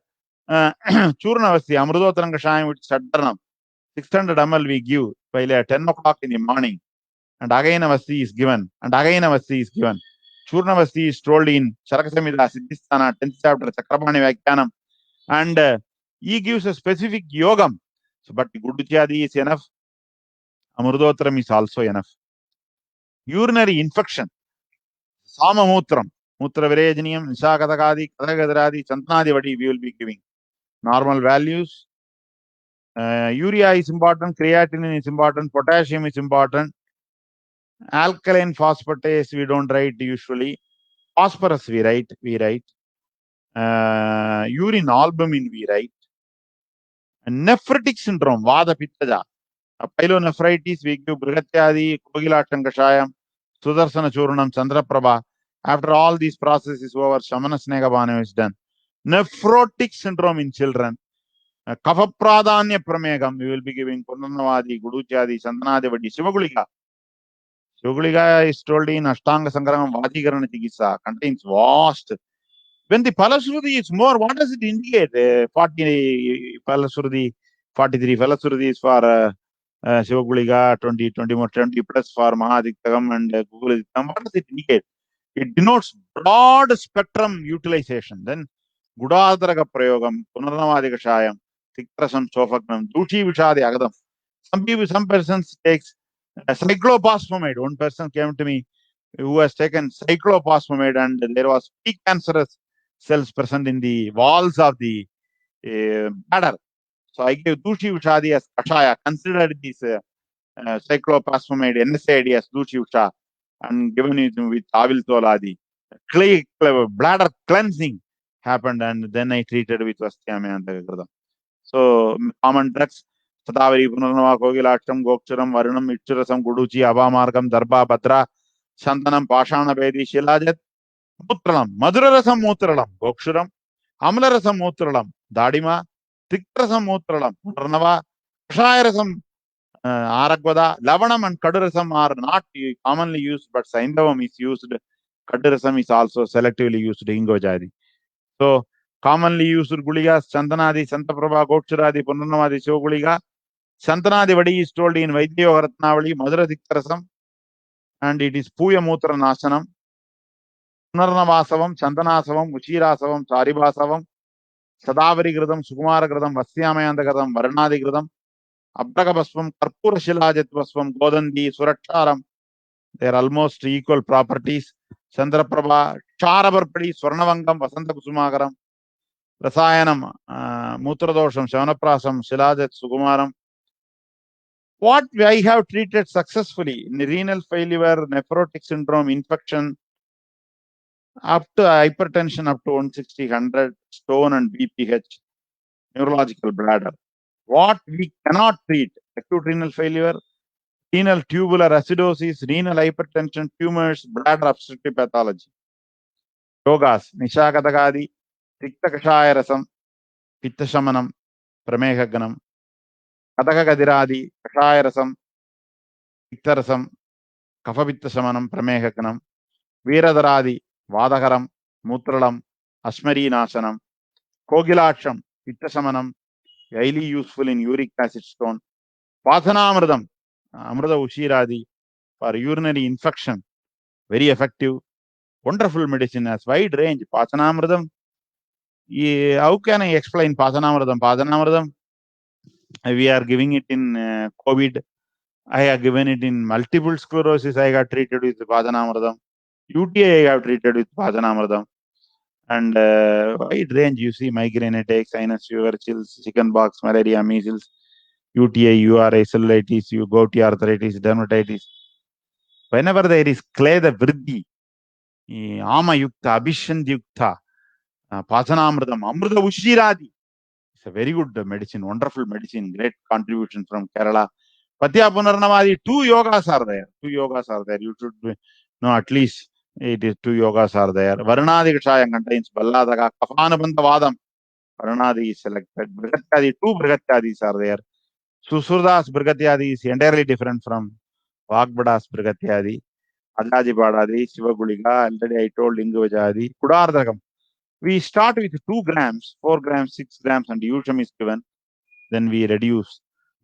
Churnavasti, Amrudotaranga Shayam with Sadharanam. 600 ml we give while at 10 o'clock in the morning, and again Avasti is given, and again Avasti is given. Churnavasti is told in Charakasamhita Siddhisthana, 10th chapter, Chakrapani Vyakyanam, and he gives a specific yogam. So, but Guduchadi is enough, Amrudotram is also enough. Urinary infection, Samamutram, Mutra Virajinium, Nishakatakadi, Kadagadradi, Chantanadi Vadi, we will be giving. Normal values. Urea is important, creatinine is important, potassium is important. Alkaline phosphatase we don't write usually. Phosphorus we write. Urine albumin we write. Nephritic syndrome, Vada Pittaja. Pyelonephritis we give Brihatyadi, Kogilasham Kashayam, Sudarsana Churnam, Chandraprabha. After all these processes over, Shamana Snegabhanam is done. Nephrotic syndrome in children. Kapha Pradhanya Pramegam, we will be giving Purnanavadi, Guduchadi, Chandanadevadi, Shivagulika. Shivagulika is told in Ashtanga Sankaram Vadikarana Chikitsa, contains vast. When the Phalasruti is more, what does it indicate? 40 Phalasruti, 43 Phalasruti is for Shivagulika, 20 more, 20 plus for Mahadiktagam and Gugulidikam. What does it indicate? It denotes broad spectrum utilization. Then Gudadraga Prayogam, Punarnamadika Shayam, Tiktrasam Sofagnam, Dushi Vishadi Agadam. Some persons takes cyclophosphamide. One person came to me who has taken cyclophosphamide and there was precancerous cells present in the walls of the bladder. So I gave Dushi Vishadi as Kashaya, considered this cyclophosphamide NSAID as Dushi Visha and given it with Avil Toladi. Bladder cleansing happened, and then I treated with Vastyame and Gradam. So common drugs, Sadavari, Punarnava, Kogilasham, Gokchuram, Varunam, Ichurasam, Guduchi, Abamargam, Darba, Batra, Santanam, Pashana, Vedi, Shilajat, Mutralam, Madurasam Mutralam, Gokshuram, Amlarasam Mutralam, Dadima, Tiktrasam Mutralam, Punarnava, Shayarasam, Aragvada, Lavanam and Kadurasam are not commonly used, but Saindavam is used. Kadurasam is also selectively used in Ingojadi. So, commonly used Guligas, Chantanadi, Santaprabha, Gokchuradi, Punarnavadi, Shoguliga. Chantanadi Vadi is told in Vaidyo Ratnavali, Madhura Diktarasam, and it is Puya Mutra Nasanam. Punarnavasavam, Chantanasavam, Uchirasavam, Charibasavam, Sadavari Gradam, Sukumara Gradam, Vasyamayanda Gradam, Varnadi Gradam, Abrakabaswam, Karpura Shilajatwaswam, Godandi, Suraksharam. They are almost equal properties. Chandraprabha, Charabarpadi, Swarnavangam, Vasanta Kusumagaram, Rasayanam, Mutradosham, Shavanaprasam, Shilajat, Sukumaram. What I have treated successfully in renal failure, nephrotic syndrome, infection, up to hypertension up to 160, 100, stone and BPH, neurological bladder. What we cannot treat, acute renal failure, renal tubular acidosis, renal hypertension, tumors, bladder obstructive pathology. Yogas, Nishakatakadi, Tiktakashaya Rasam, Pittashamanam, Pramehaganam, Katakadiradi, Kashaya Rasam, Piktarasam, Kapapittashamanam, Pramehaganam, Veeradaradi, Vadakaram, Mutralam, Asmari Nasanam, Kogilacham, Pittashamanam, highly useful in uric acid stone, Pathanamridam, Amrada Ushiradi, for urinary infection, very effective, wonderful medicine, has wide range. Pathanamridam How can I explain Pajanamradam? Pajanamradam, we are giving it in COVID. I have given it in multiple sclerosis. I got treated with Pajanamradam. UTI I have treated with Pajanamradam. And wide range, you see migraine headache, sinus fever, chills, chickenpox, malaria, measles, UTI, URI, cellulitis, gouty arthritis, dermatitis. Whenever there is kleda vriddhi, ama yukta, abhishand yukta, Pajanamradam, Amrita Ushiradi. It's a very good medicine, wonderful medicine, great contribution from Kerala. Patya Punarnamadi, 2 yogas are there. 2 yogas are there. You should know at least it is 2 yogas are there. Varunadi Kashayam contains Balladaga, Kapanabandavadam. Varunadi is selected. Brigatyadi, 2 Brigatyadis are there. Susurdas Brigatyadi is entirely different from Vagbadas Brigatyadi. Ajaji Badadi, Shivaguliga, already I told Linguvajadi. Kudardagam. We start with 2 grams, 4 grams, 6 grams, and Yusham is given. Then we reduce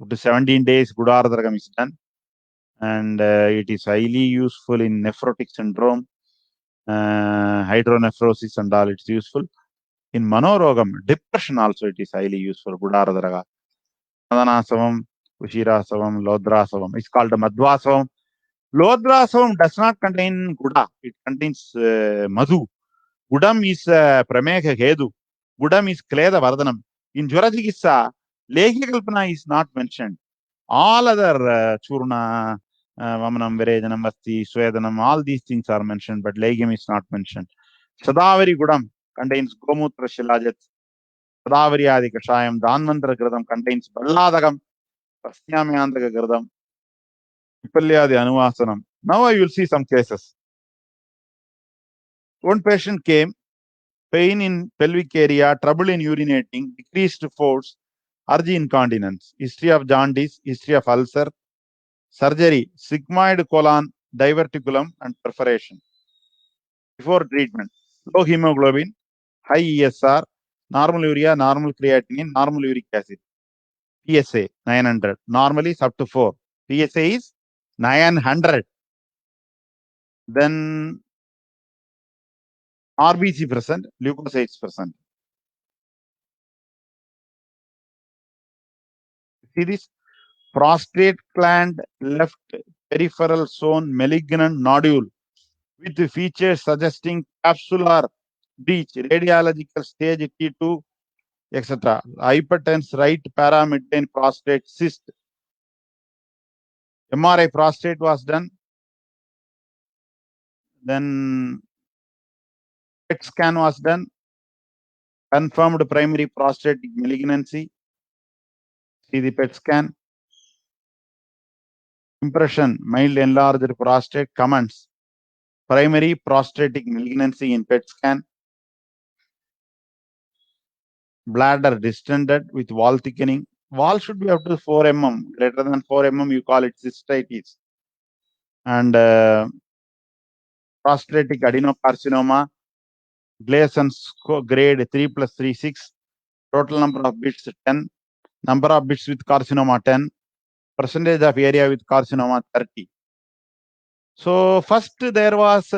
to 17 days. Gudardagam is done. And it is highly useful in nephrotic syndrome, hydronephrosis, and all. It's useful in Manorogam, depression also. It is highly useful. Gudardaraga, Madanasavam, Ushirasavam, Lodrasavam. It's called Madhvasavam. Lodrasavam does not contain Guda. It contains Madhu. Gudam is Pramekha Hedu. Gudam is Kleda Vardhanam. In Jwarajikissa, Lekhikalpana is not mentioned. All other Churna, Vamanam, Verejanam, Vasti, Swedanam, all these things are mentioned, but Legim is not mentioned. Sadavari Gudam contains Gomutra Shilajat. Sadavari Adi Kashayam, Danmantra Gradam contains Balladagam, Pastyamyandaga Gradam, Pipalyadi Anuvasanam. Now I will see some cases. One patient came, pain in pelvic area, trouble in urinating, decreased force, urge incontinence, history of jaundice, history of ulcer, surgery, sigmoid colon diverticulum and perforation. Before treatment, low hemoglobin, high ESR, normal urea, normal creatinine, normal uric acid. PSA 900. Normally it's up to 4. PSA is 900. Then RBC present, leukocytes%. See this? Prostate gland left peripheral zone malignant nodule with features suggesting capsular breach, radiological stage T2, etc. Hypertense right paramidine prostate cyst. MRI prostate was done. Then PET scan was done. Confirmed primary prostatic malignancy. See the PET scan. Impression, mild enlarged prostate. Comments. Primary prostatic malignancy in PET scan. Bladder distended with wall thickening. Wall should be up to 4 mm. Greater than 4 mm, you call it cystitis. And prostatic adenocarcinoma, Gleason's grade 3+3, 6. Total number of bits 10. Number of bits with carcinoma 10. Percentage of area with carcinoma 30. So first there was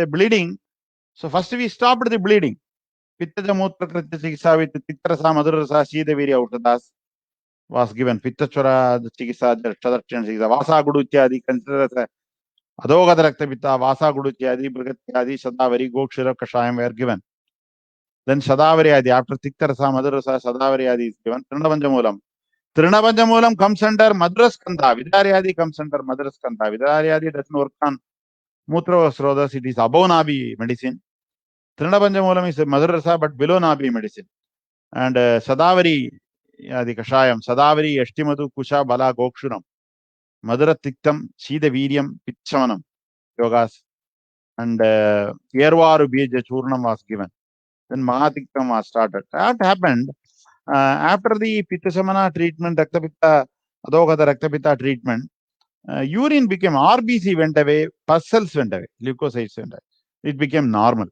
bleeding. So first we stopped the bleeding. Pittajamutra Kritya Chikisa with Titrasa Madhurasa Sidavirya Uttadas was given. Pittachura Chikisa Chadakshan Chikisa Vasa Gudutyadi considered as Adogada Raktabita, Vasa Gudutyadi, Brigatyadi, Sadavari, Gokshira Kashayam were given. Then Sadavari after Tiktarasa Madhurasa Sadavari is given. Trinavanjamulam. Trinavanjamulam comes under Madraskanda. Vidaryadi comes under Madraskanda. Vidaryadi doesn't work on Mutra Srodhas. It is above Nabi medicine. Trinavanjamulam is Madrasa but below Nabi medicine. And Sadavari Adi Kashayam. Sadavari Yashtimadu Kusha Bala Gokshuram. Madhura Tiktam, Shida Viryam, Pitchamanam. Yogas. And Yervaru Bija Churnam was given. Then Mahatiktam was started. That happened. After the Pittasamana treatment, Raktapitta, Adogada Raktapitta treatment, urine became RBC went away, pus cells went away, leukocytes went away. It became normal.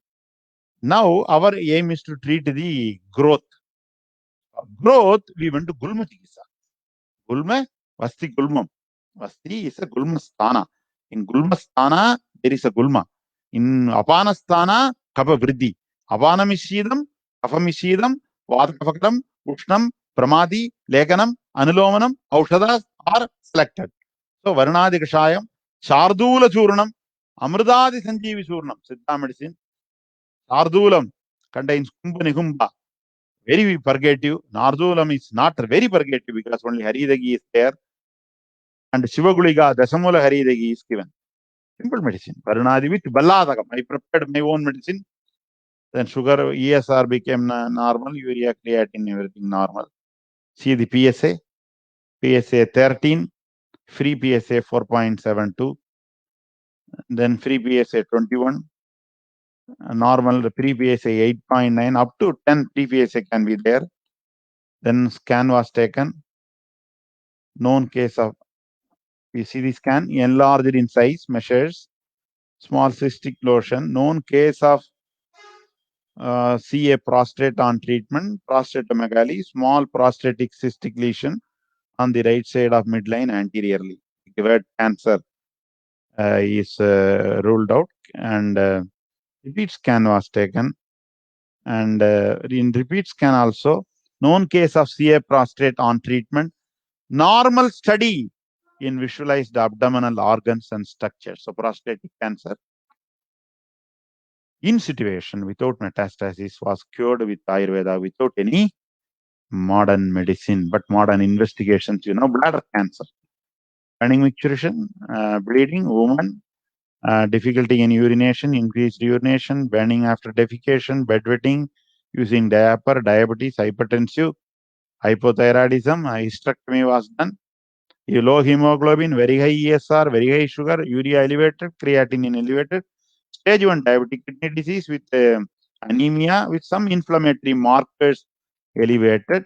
Now our aim is to treat the growth. Growth, we went to Gulma Chikisa. Gulma, Vasti Gulmam. Vasti is a Gulma Sthana. In Gulma Sthana, there is a Gulma. In Apana Sthana, Kapa Vriddhi. Apanam is Shidam, Kafam is Shidam, Vatakafakam, Ushnam, Pramadi, Lekanam, Anulomanam, Aushadas are selected. So Varunadi Kashayam, Shardula Churnam, Amrudadi Sanjeevi Churnam, Siddha medicine. Nardulam contains Kumbanihumba, very purgative. Nardulam is not very purgative because only Haridagi is there. And Shivaguliga, Dasamula Haridagi is given. Simple medicine. Varunadi with Balladagam. I prepared my own medicine. Then sugar, ESR became normal, urea, creatinine, everything normal. See the PSA. PSA 13, free PSA 4.72. Then free PSA 21. Normal, the pre PSA 8.9. Up to 10 pre PSA can be there. Then scan was taken. Known case of, you see the scan, enlarged in size, measures, small cystic lesion. Known case of CA prostate on treatment, prostatomegaly, small prostatic cystic lesion on the right side of midline anteriorly. Word cancer is ruled out, and repeat scan was taken. And in repeat scan also, known case of CA prostate on treatment, normal study in visualized abdominal organs and structures. So prostatic cancer in situation without metastasis was cured with Ayurveda without any modern medicine, but modern investigations, bladder cancer, burning micturition, bleeding, woman, difficulty in urination, increased urination, burning after defecation, bedwetting, using diaper, diabetes, hypertensive, hypothyroidism, hysterectomy was done. Low hemoglobin, very high ESR, very high sugar, urea elevated, creatinine elevated, stage 1 diabetic kidney disease with anemia with some inflammatory markers elevated,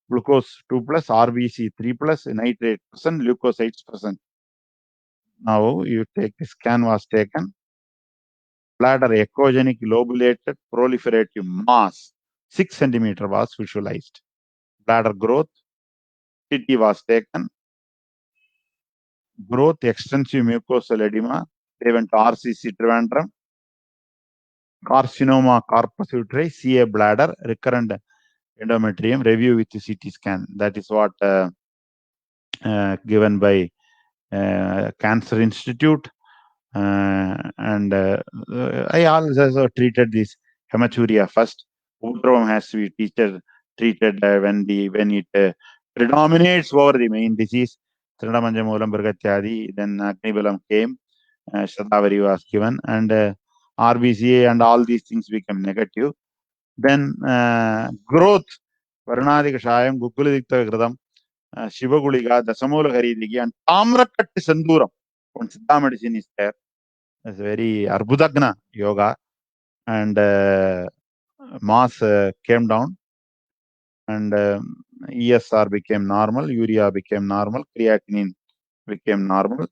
glucose 2+, RBC 3+, nitrate percent, leukocytes percent. Now you take the scan was taken. Bladder echogenic lobulated proliferative mass 6 centimeter was visualized. Bladder growth, CT was taken. Growth, extensive mucosal edema. They went to RCC Trivandrum. Carcinoma corpus uteri, CA bladder, recurrent endometrium, review with CT scan. That is what given by Cancer Institute. And I also treated this hematuria first. Udrom has to be treated when it predominates over the main disease. Trinamanjamulam Burgatyadi, then Agnibalam came, Shadavari was given, and RBCA and all these things became negative. Then growth, Varunadi Kashayam, Gukuladikta Gradam, Shivaguliga, Dasamula Haridigi, and Tamrakat Sanduram. One Siddha medicine is there. It's very Arbudagna yoga, and mass came down, and ESR became normal, urea became normal, creatinine became normal,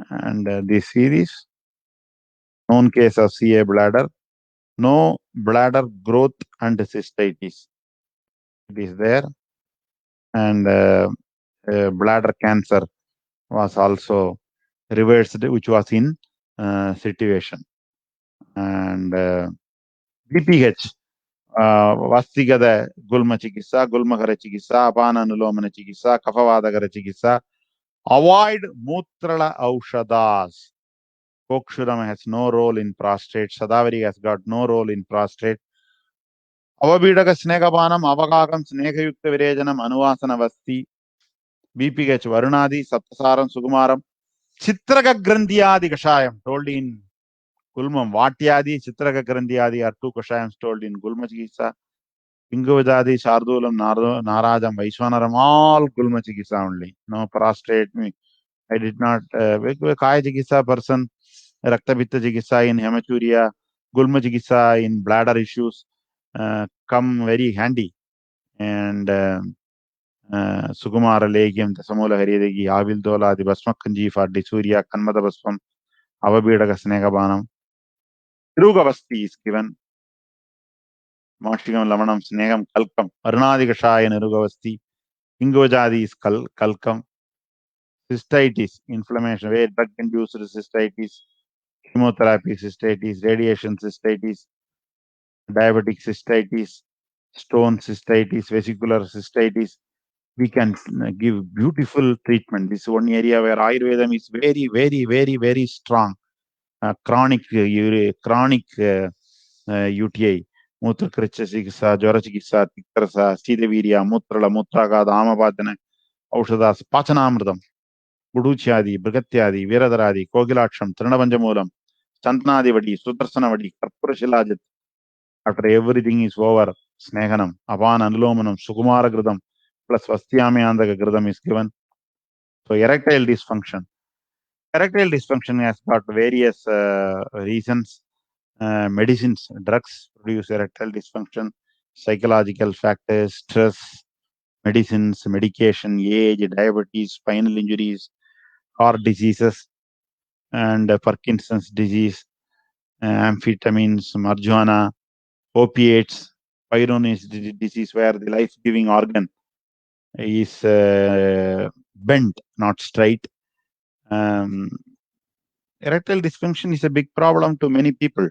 and this series, known case of CA bladder, no bladder growth and cystitis. It is there, and bladder cancer was also reversed, which was in situation, and BPH. ವಸ್ತಿಗದ ಗುಲ್ಮ ಚಿಕಿತ್ಸಾ, ಗುಲ್ಮಕರ ಚಿಕಿತ್ಸಾ, ಅಪಾನ ಅನುಲೋಮನ ಚಿಕಿತ್ಸಾ, ಕಫವಾದಕರ ಚಿಕಿತ್ಸಾ. Avoid mutrala aushadas. Kokshuram has no role in prostate. Shadavari has got no role in prostate. Avabidaka snegapanam, avagakam, snegayukta virejanam, anuvasana vasti. BPH Varunadi, Saptasaram, Sukumaram. Chitraka Grandhyadi Kashayam, told in Gulmam. Vatyadi, Chitraka Grandhyadi are 2 Kashayams told in Gulma Chikitsa. Inguvajadi, Shardulam, Narajam, Vaishwanaram, all Gulma Chikitsa only. No prostrate. I did not. Kaya Chikitsa person, Raktapitta Chikitsa in hematuria, Gulma Chikitsa in bladder issues come very handy. And Sukumara Legium, the Samula Haridegi, Avil Dola, the Basmakanji for Disuria, Kanmada Baswam, Avabidaka Snegabanam. Rugavasti is given. Mashigam Lamanam Snegam Kalkam, Arunadikashaya and Rugavasti. Ingojadi is Kalkam. Cystitis, inflammation, where drug-induced cystitis, chemotherapy cystitis, radiation cystitis, diabetic cystitis, stone cystitis, vesicular cystitis. We can give beautiful treatment. This is one area where Ayurvedam is very, very, very, very strong. Chronic UTI, ಮೂತ್ರಕೃಚ್ಛ ಚಿಕಿತ್ಸಾ, ಜ್ವರ ಚಿಕಿತ್ಸಾ, ತಿಕ್ತರಸ, ಶೀತವೀರ್ಯ, ಮೂತ್ರಳ, ಮೂತ್ರಾಘಾತ, ಆಮಪಾತನ, ಔಷಧ, ಪಾಚನಾಮೃತಂ, ಗುಡೂಚ್ಯಾದಿ, ಬೃಗತ್ಯಾದಿ, ವೀರಧರಾದಿ, ಕೋಗಿಲಾಕ್ಷಂ, ತೃಣಪಂಚಮೂಲಂ, ಚಂದನಾದಿವಡಿ, ಸುದರ್ಶನವಡಿ, ಕರ್ಪೂರಶಿಲಾಜಿತ್. After everything is over, Snehanam, Apan Anulomanam, Sukumara Gridam, plus Vastyame Andaka Gridam is given. So erectile dysfunction. Erectile dysfunction has got various reasons. Medicines, drugs produce erectile dysfunction, psychological factors, stress, medicines, medication, age, diabetes, spinal injuries, heart diseases, and Parkinson's disease, amphetamines, marijuana, opiates, Peyronie's disease, where the life-giving organ is bent, not straight. Erectile dysfunction is a big problem to many people.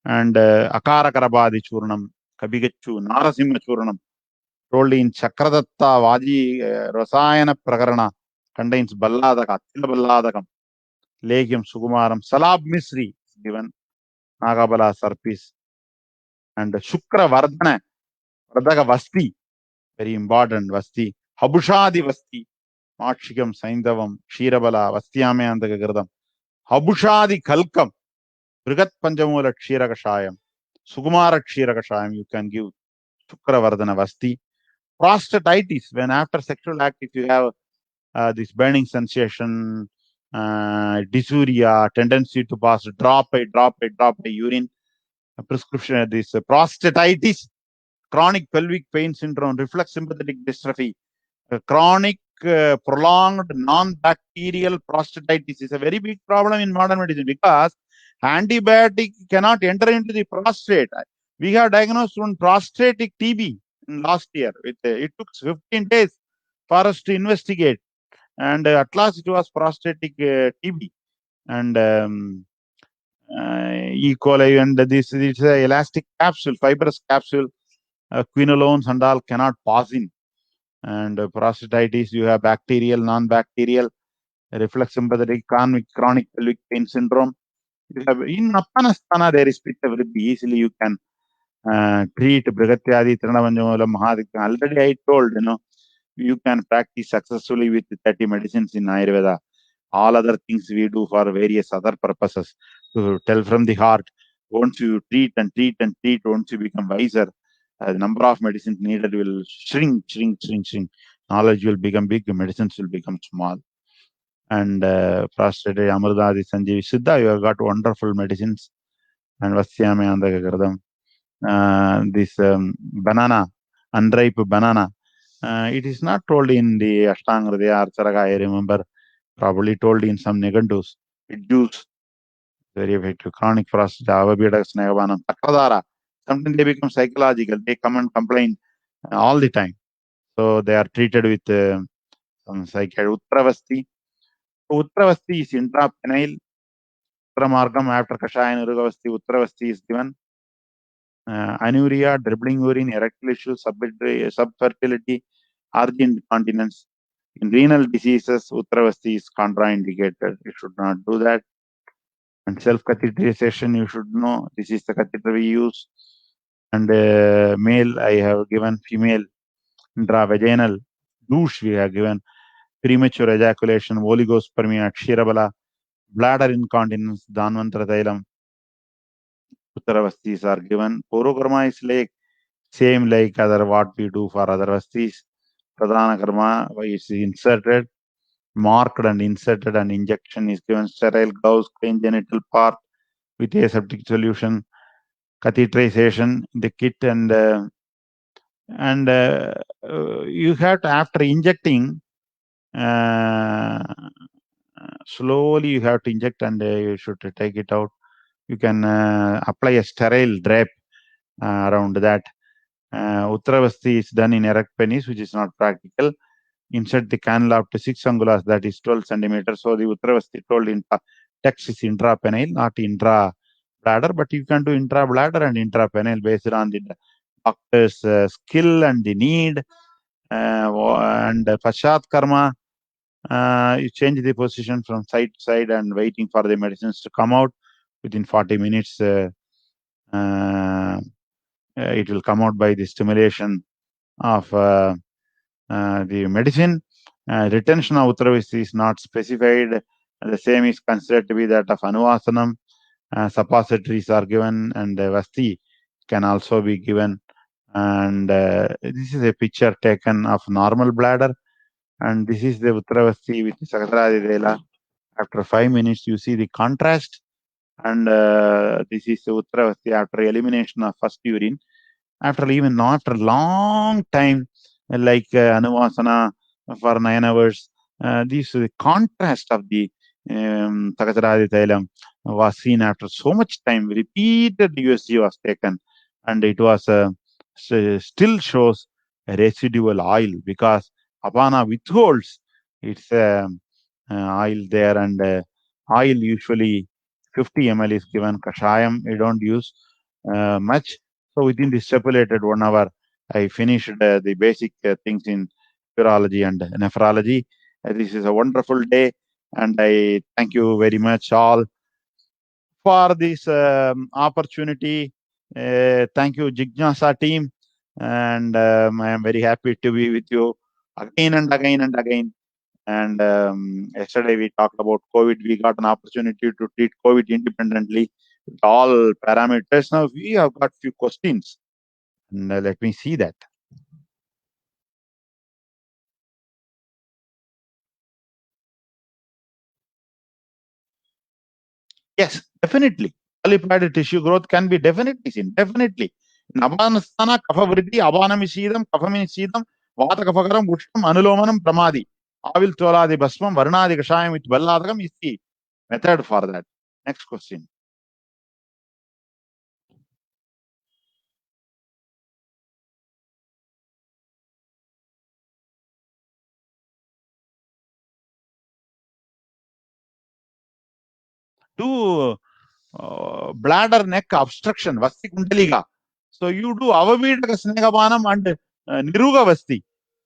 And Akara Karabadi Churnam, Kabigachu, Narasimha Churnam, told in Chakradatta Vaji Rasayana Prakarana, contains Balladaka, Balladakam, Legium Sukumaram, Salab Misri is given, Nagabala Sarpis, and Shukra Vardhana, Vardaka Vasti, very important Vasti, Habushadi Vasti, Matshikam Saindavam, Shirabala, Vastyame and the Gagradam, Habushadi Kalkam, Brigat Panjamula Kshirakashayam, Sukumara Kshirakashayam, you can give Shukravardhana Vasti. Prostatitis, when after sexual act, if you have this burning sensation, dysuria, tendency to pass drop by urine, prescription, this prostatitis, chronic pelvic pain syndrome, reflex sympathetic dystrophy, chronic prolonged non-bacterial prostatitis is a very big problem in modern medicine because antibiotic cannot enter into the prostate. We have diagnosed one prostatic TB last year. It took 15 days for us to investigate, and at last it was prostatic TB. And E. coli, and this is a elastic capsule, fibrous capsule, quinolones and all cannot pass in. And prostatitis, you have bacterial, non-bacterial, reflex sympathetic, chronic pelvic pain syndrome. You have, in Apanasthana, there is pitta vriddhi. Easily you can treat Brigatyadi, Trinavanjamulam, Mahadikya. Already I told, you can practice successfully with 30 medicines in Ayurveda. All other things we do for various other purposes. To tell from the heart, once you treat and treat and treat, once you become wiser, the number of medicines needed will shrink. Knowledge will become big, medicines will become small. And prostate, Amrudadi, Sanjeevi, Siddha, you have got wonderful medicines. And Vastyame Andagagradam. This banana, unripe banana, it is not told in the Ashtanga Hridaya or Charaka, I remember, probably told in some Negandus. It juice, very effective. Chronic prostate, Avabhida Snehavanam, Takradara. Sometimes they become psychological. They come and complain all the time. So they are treated with some psychiatry. Uttravasti. Uttravasti is intrapenile. Uttaramargam, after Kashaya Nurugavasti, Uttravasti is given. Anuria, dribbling urine, erectile issues, subfertility, organ incontinence. In renal diseases, Uttravasti is contraindicated. You should not do that. And self-catheterization, you should know. This is the catheter we use. And male, I have given. Female, intravaginal douche, we have given. Premature ejaculation, oligospermia, Kshirabala, bladder incontinence, Dhanvantra Thailam, Uttaravastis are given. Porokarma is like same like other what we do for other vastis. Pradhana karma is inserted, marked and inserted, and injection is given. Sterile gauze, clean genital part with aseptic solution, catheterization in the kit, and you have to, after injecting, slowly you have to inject, and you should take it out. You can apply a sterile drape around that. Uttravasti is done in erect penis, which is not practical. Insert the cannula up to 6 angulas, that is 12 centimeters. So the Uttravasti told in text is intrapenile, not intra bladder, but you can do intra-bladder and intrapenile based on the doctor's skill and the need. And Pashat Karma, you change the position from side to side and waiting for the medicines to come out. Within 40 minutes, it will come out by the stimulation of the medicine. Retention of Utravasti is not specified. The same is considered to be that of Anuvasanam. Suppositories are given, and Vasti can also be given. And this is a picture taken of normal bladder, and this is the Utravasti with Sakatradi. After 5 minutes, you see the contrast, and this is the Utravasti after elimination of first urine. After long time, like Anuvasana for 9 hours, this the contrast of the Sakatradi Thailam was seen after so much time. Repeated USG was taken, and it was still shows a residual oil because Apana withholds its oil there, and oil usually 50 ml is given. Kashayam you don't use much. So within the stipulated 1 hour, I finished the basic things in urology and nephrology. This is a wonderful day, and I thank you very much all for this opportunity. Thank you, Jignasa team, and I am very happy to be with you again and again and again. And yesterday we talked about COVID. We got an opportunity to treat COVID independently with all parameters. Now we have got few questions, and let me see that. Yes, definitely. Polypoid tissue growth can be definitely seen. Definitely. Nabanasthana, Kaphavriddhi, Abanamishidam, Kaphamishidam, Vata Kapakaram, Ushtam, Anulomanam, Pramadi. Avil Toladi Basmam, Varnadi Kashayam with Balladagam is the method for that. Next question. Do bladder neck obstruction, Vasti Kundaliga. So you do Avavidaka Snegabanam and Niruga Vasti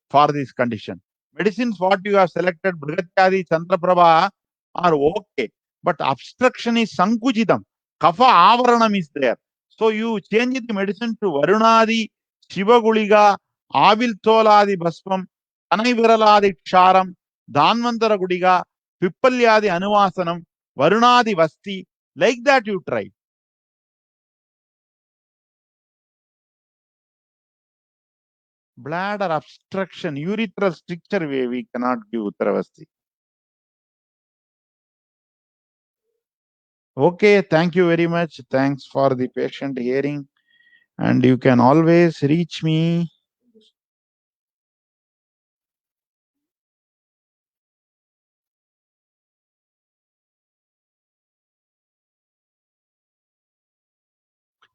for this condition. Medicines what you have selected, Brigatyadi, Chandraprabha are okay, but obstruction is Sankuchitam. Kapha Avaranam is there. So you change the medicine to Varunadi, Shivaguliga, Avil Toladi Basmam, Anai Viraladi Ksharam, Dhanvantara Gudiga, Pippalyadi Anuvasanam, Varunadi Vasti. Like that you try. Bladder obstruction, urethral stricture way we cannot give Uttaravasti. Okay, thank you very much. Thanks for the patient hearing. And you can always reach me.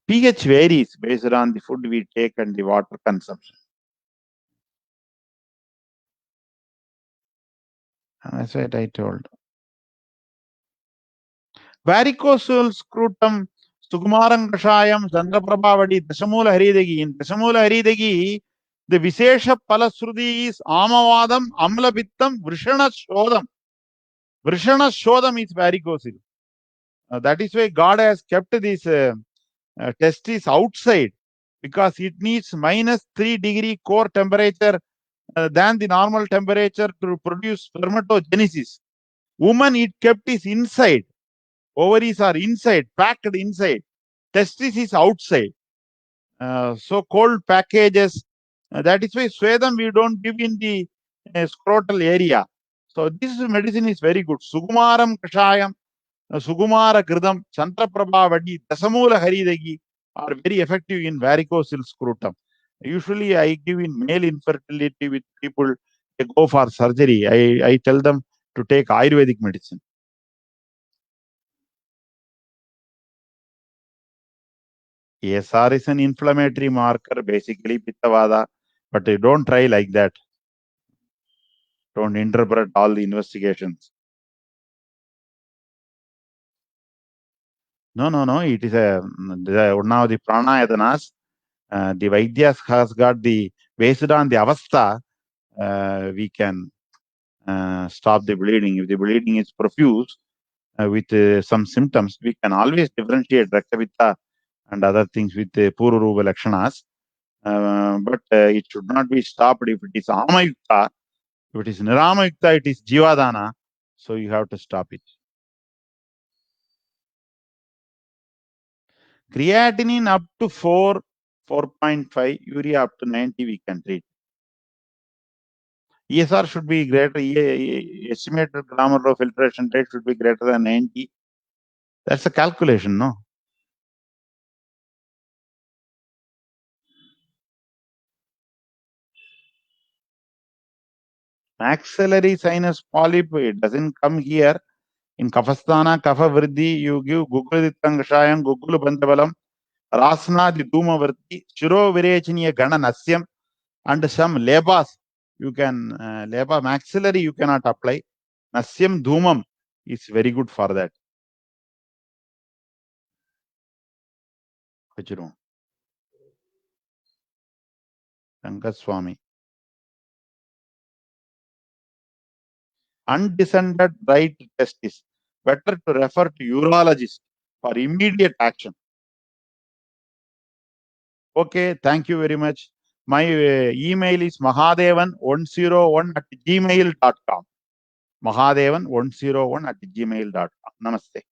pH varies based on the food we take and the water consumption. That's what I told. Varicosal scrotum, Sukumaram Kashayam, Chandraprabhavadi, Dashamula Haridagi. In Dashamula Haridagi, the Vishesha Palasrudi is Amavadam, Amlapittam, Vrishana Shodam. Vrishana Shodam is varicocele. That is why God has kept this testis outside, because it needs -3 degree core temperature than the normal temperature to produce spermatogenesis. Woman, it kept is inside. Ovaries are inside, packed inside. Testis is outside. So cold packages. That is why Swedam we don't give in the scrotal area. So this medicine is very good. Sukumaram Kashayam, Sugumara Kridam, Chandraprabhavadi, Dasamula Haridagi are very effective in varicocele scrotum. Usually I give in male infertility with people, they go for surgery. I tell them to take Ayurvedic medicine. ESR is an inflammatory marker, basically Pittavada, but don't try like that. Don't interpret all the investigations. No. It is one of the pranayadanas. The Vaidyas has got based on the avastha, we can stop the bleeding. If the bleeding is profuse with some symptoms, we can always differentiate Raktapitta and other things with Pururuva Lakshanas. But it should not be stopped if it is Amayukta. If it is Niramayukta, it is Jivadana. So you have to stop it. Creatinine up to 4, 4.5, urea up to 90, we can treat. ESR should be greater, estimated glomerular filtration rate should be greater than 90. That's a calculation, no? Maxillary sinus polyp, it doesn't come here. In Kafasthana, Kapha Vriddhi, you give Gugulitangashayam, Gugulu Bantabalam, Rasna, the Duma Vriddhi, Shiro Virechiniya Gana Nasyam, and some labas. You can, leba maxillary you cannot apply. Nasyam Dhumam is very good for that. Vajru. Rangaswamy. Undescended right testis. Better to refer to urologist for immediate action. Okay, thank you very much. My email is mahadevan101@gmail.com. Mahadevan101@gmail.com. Namaste.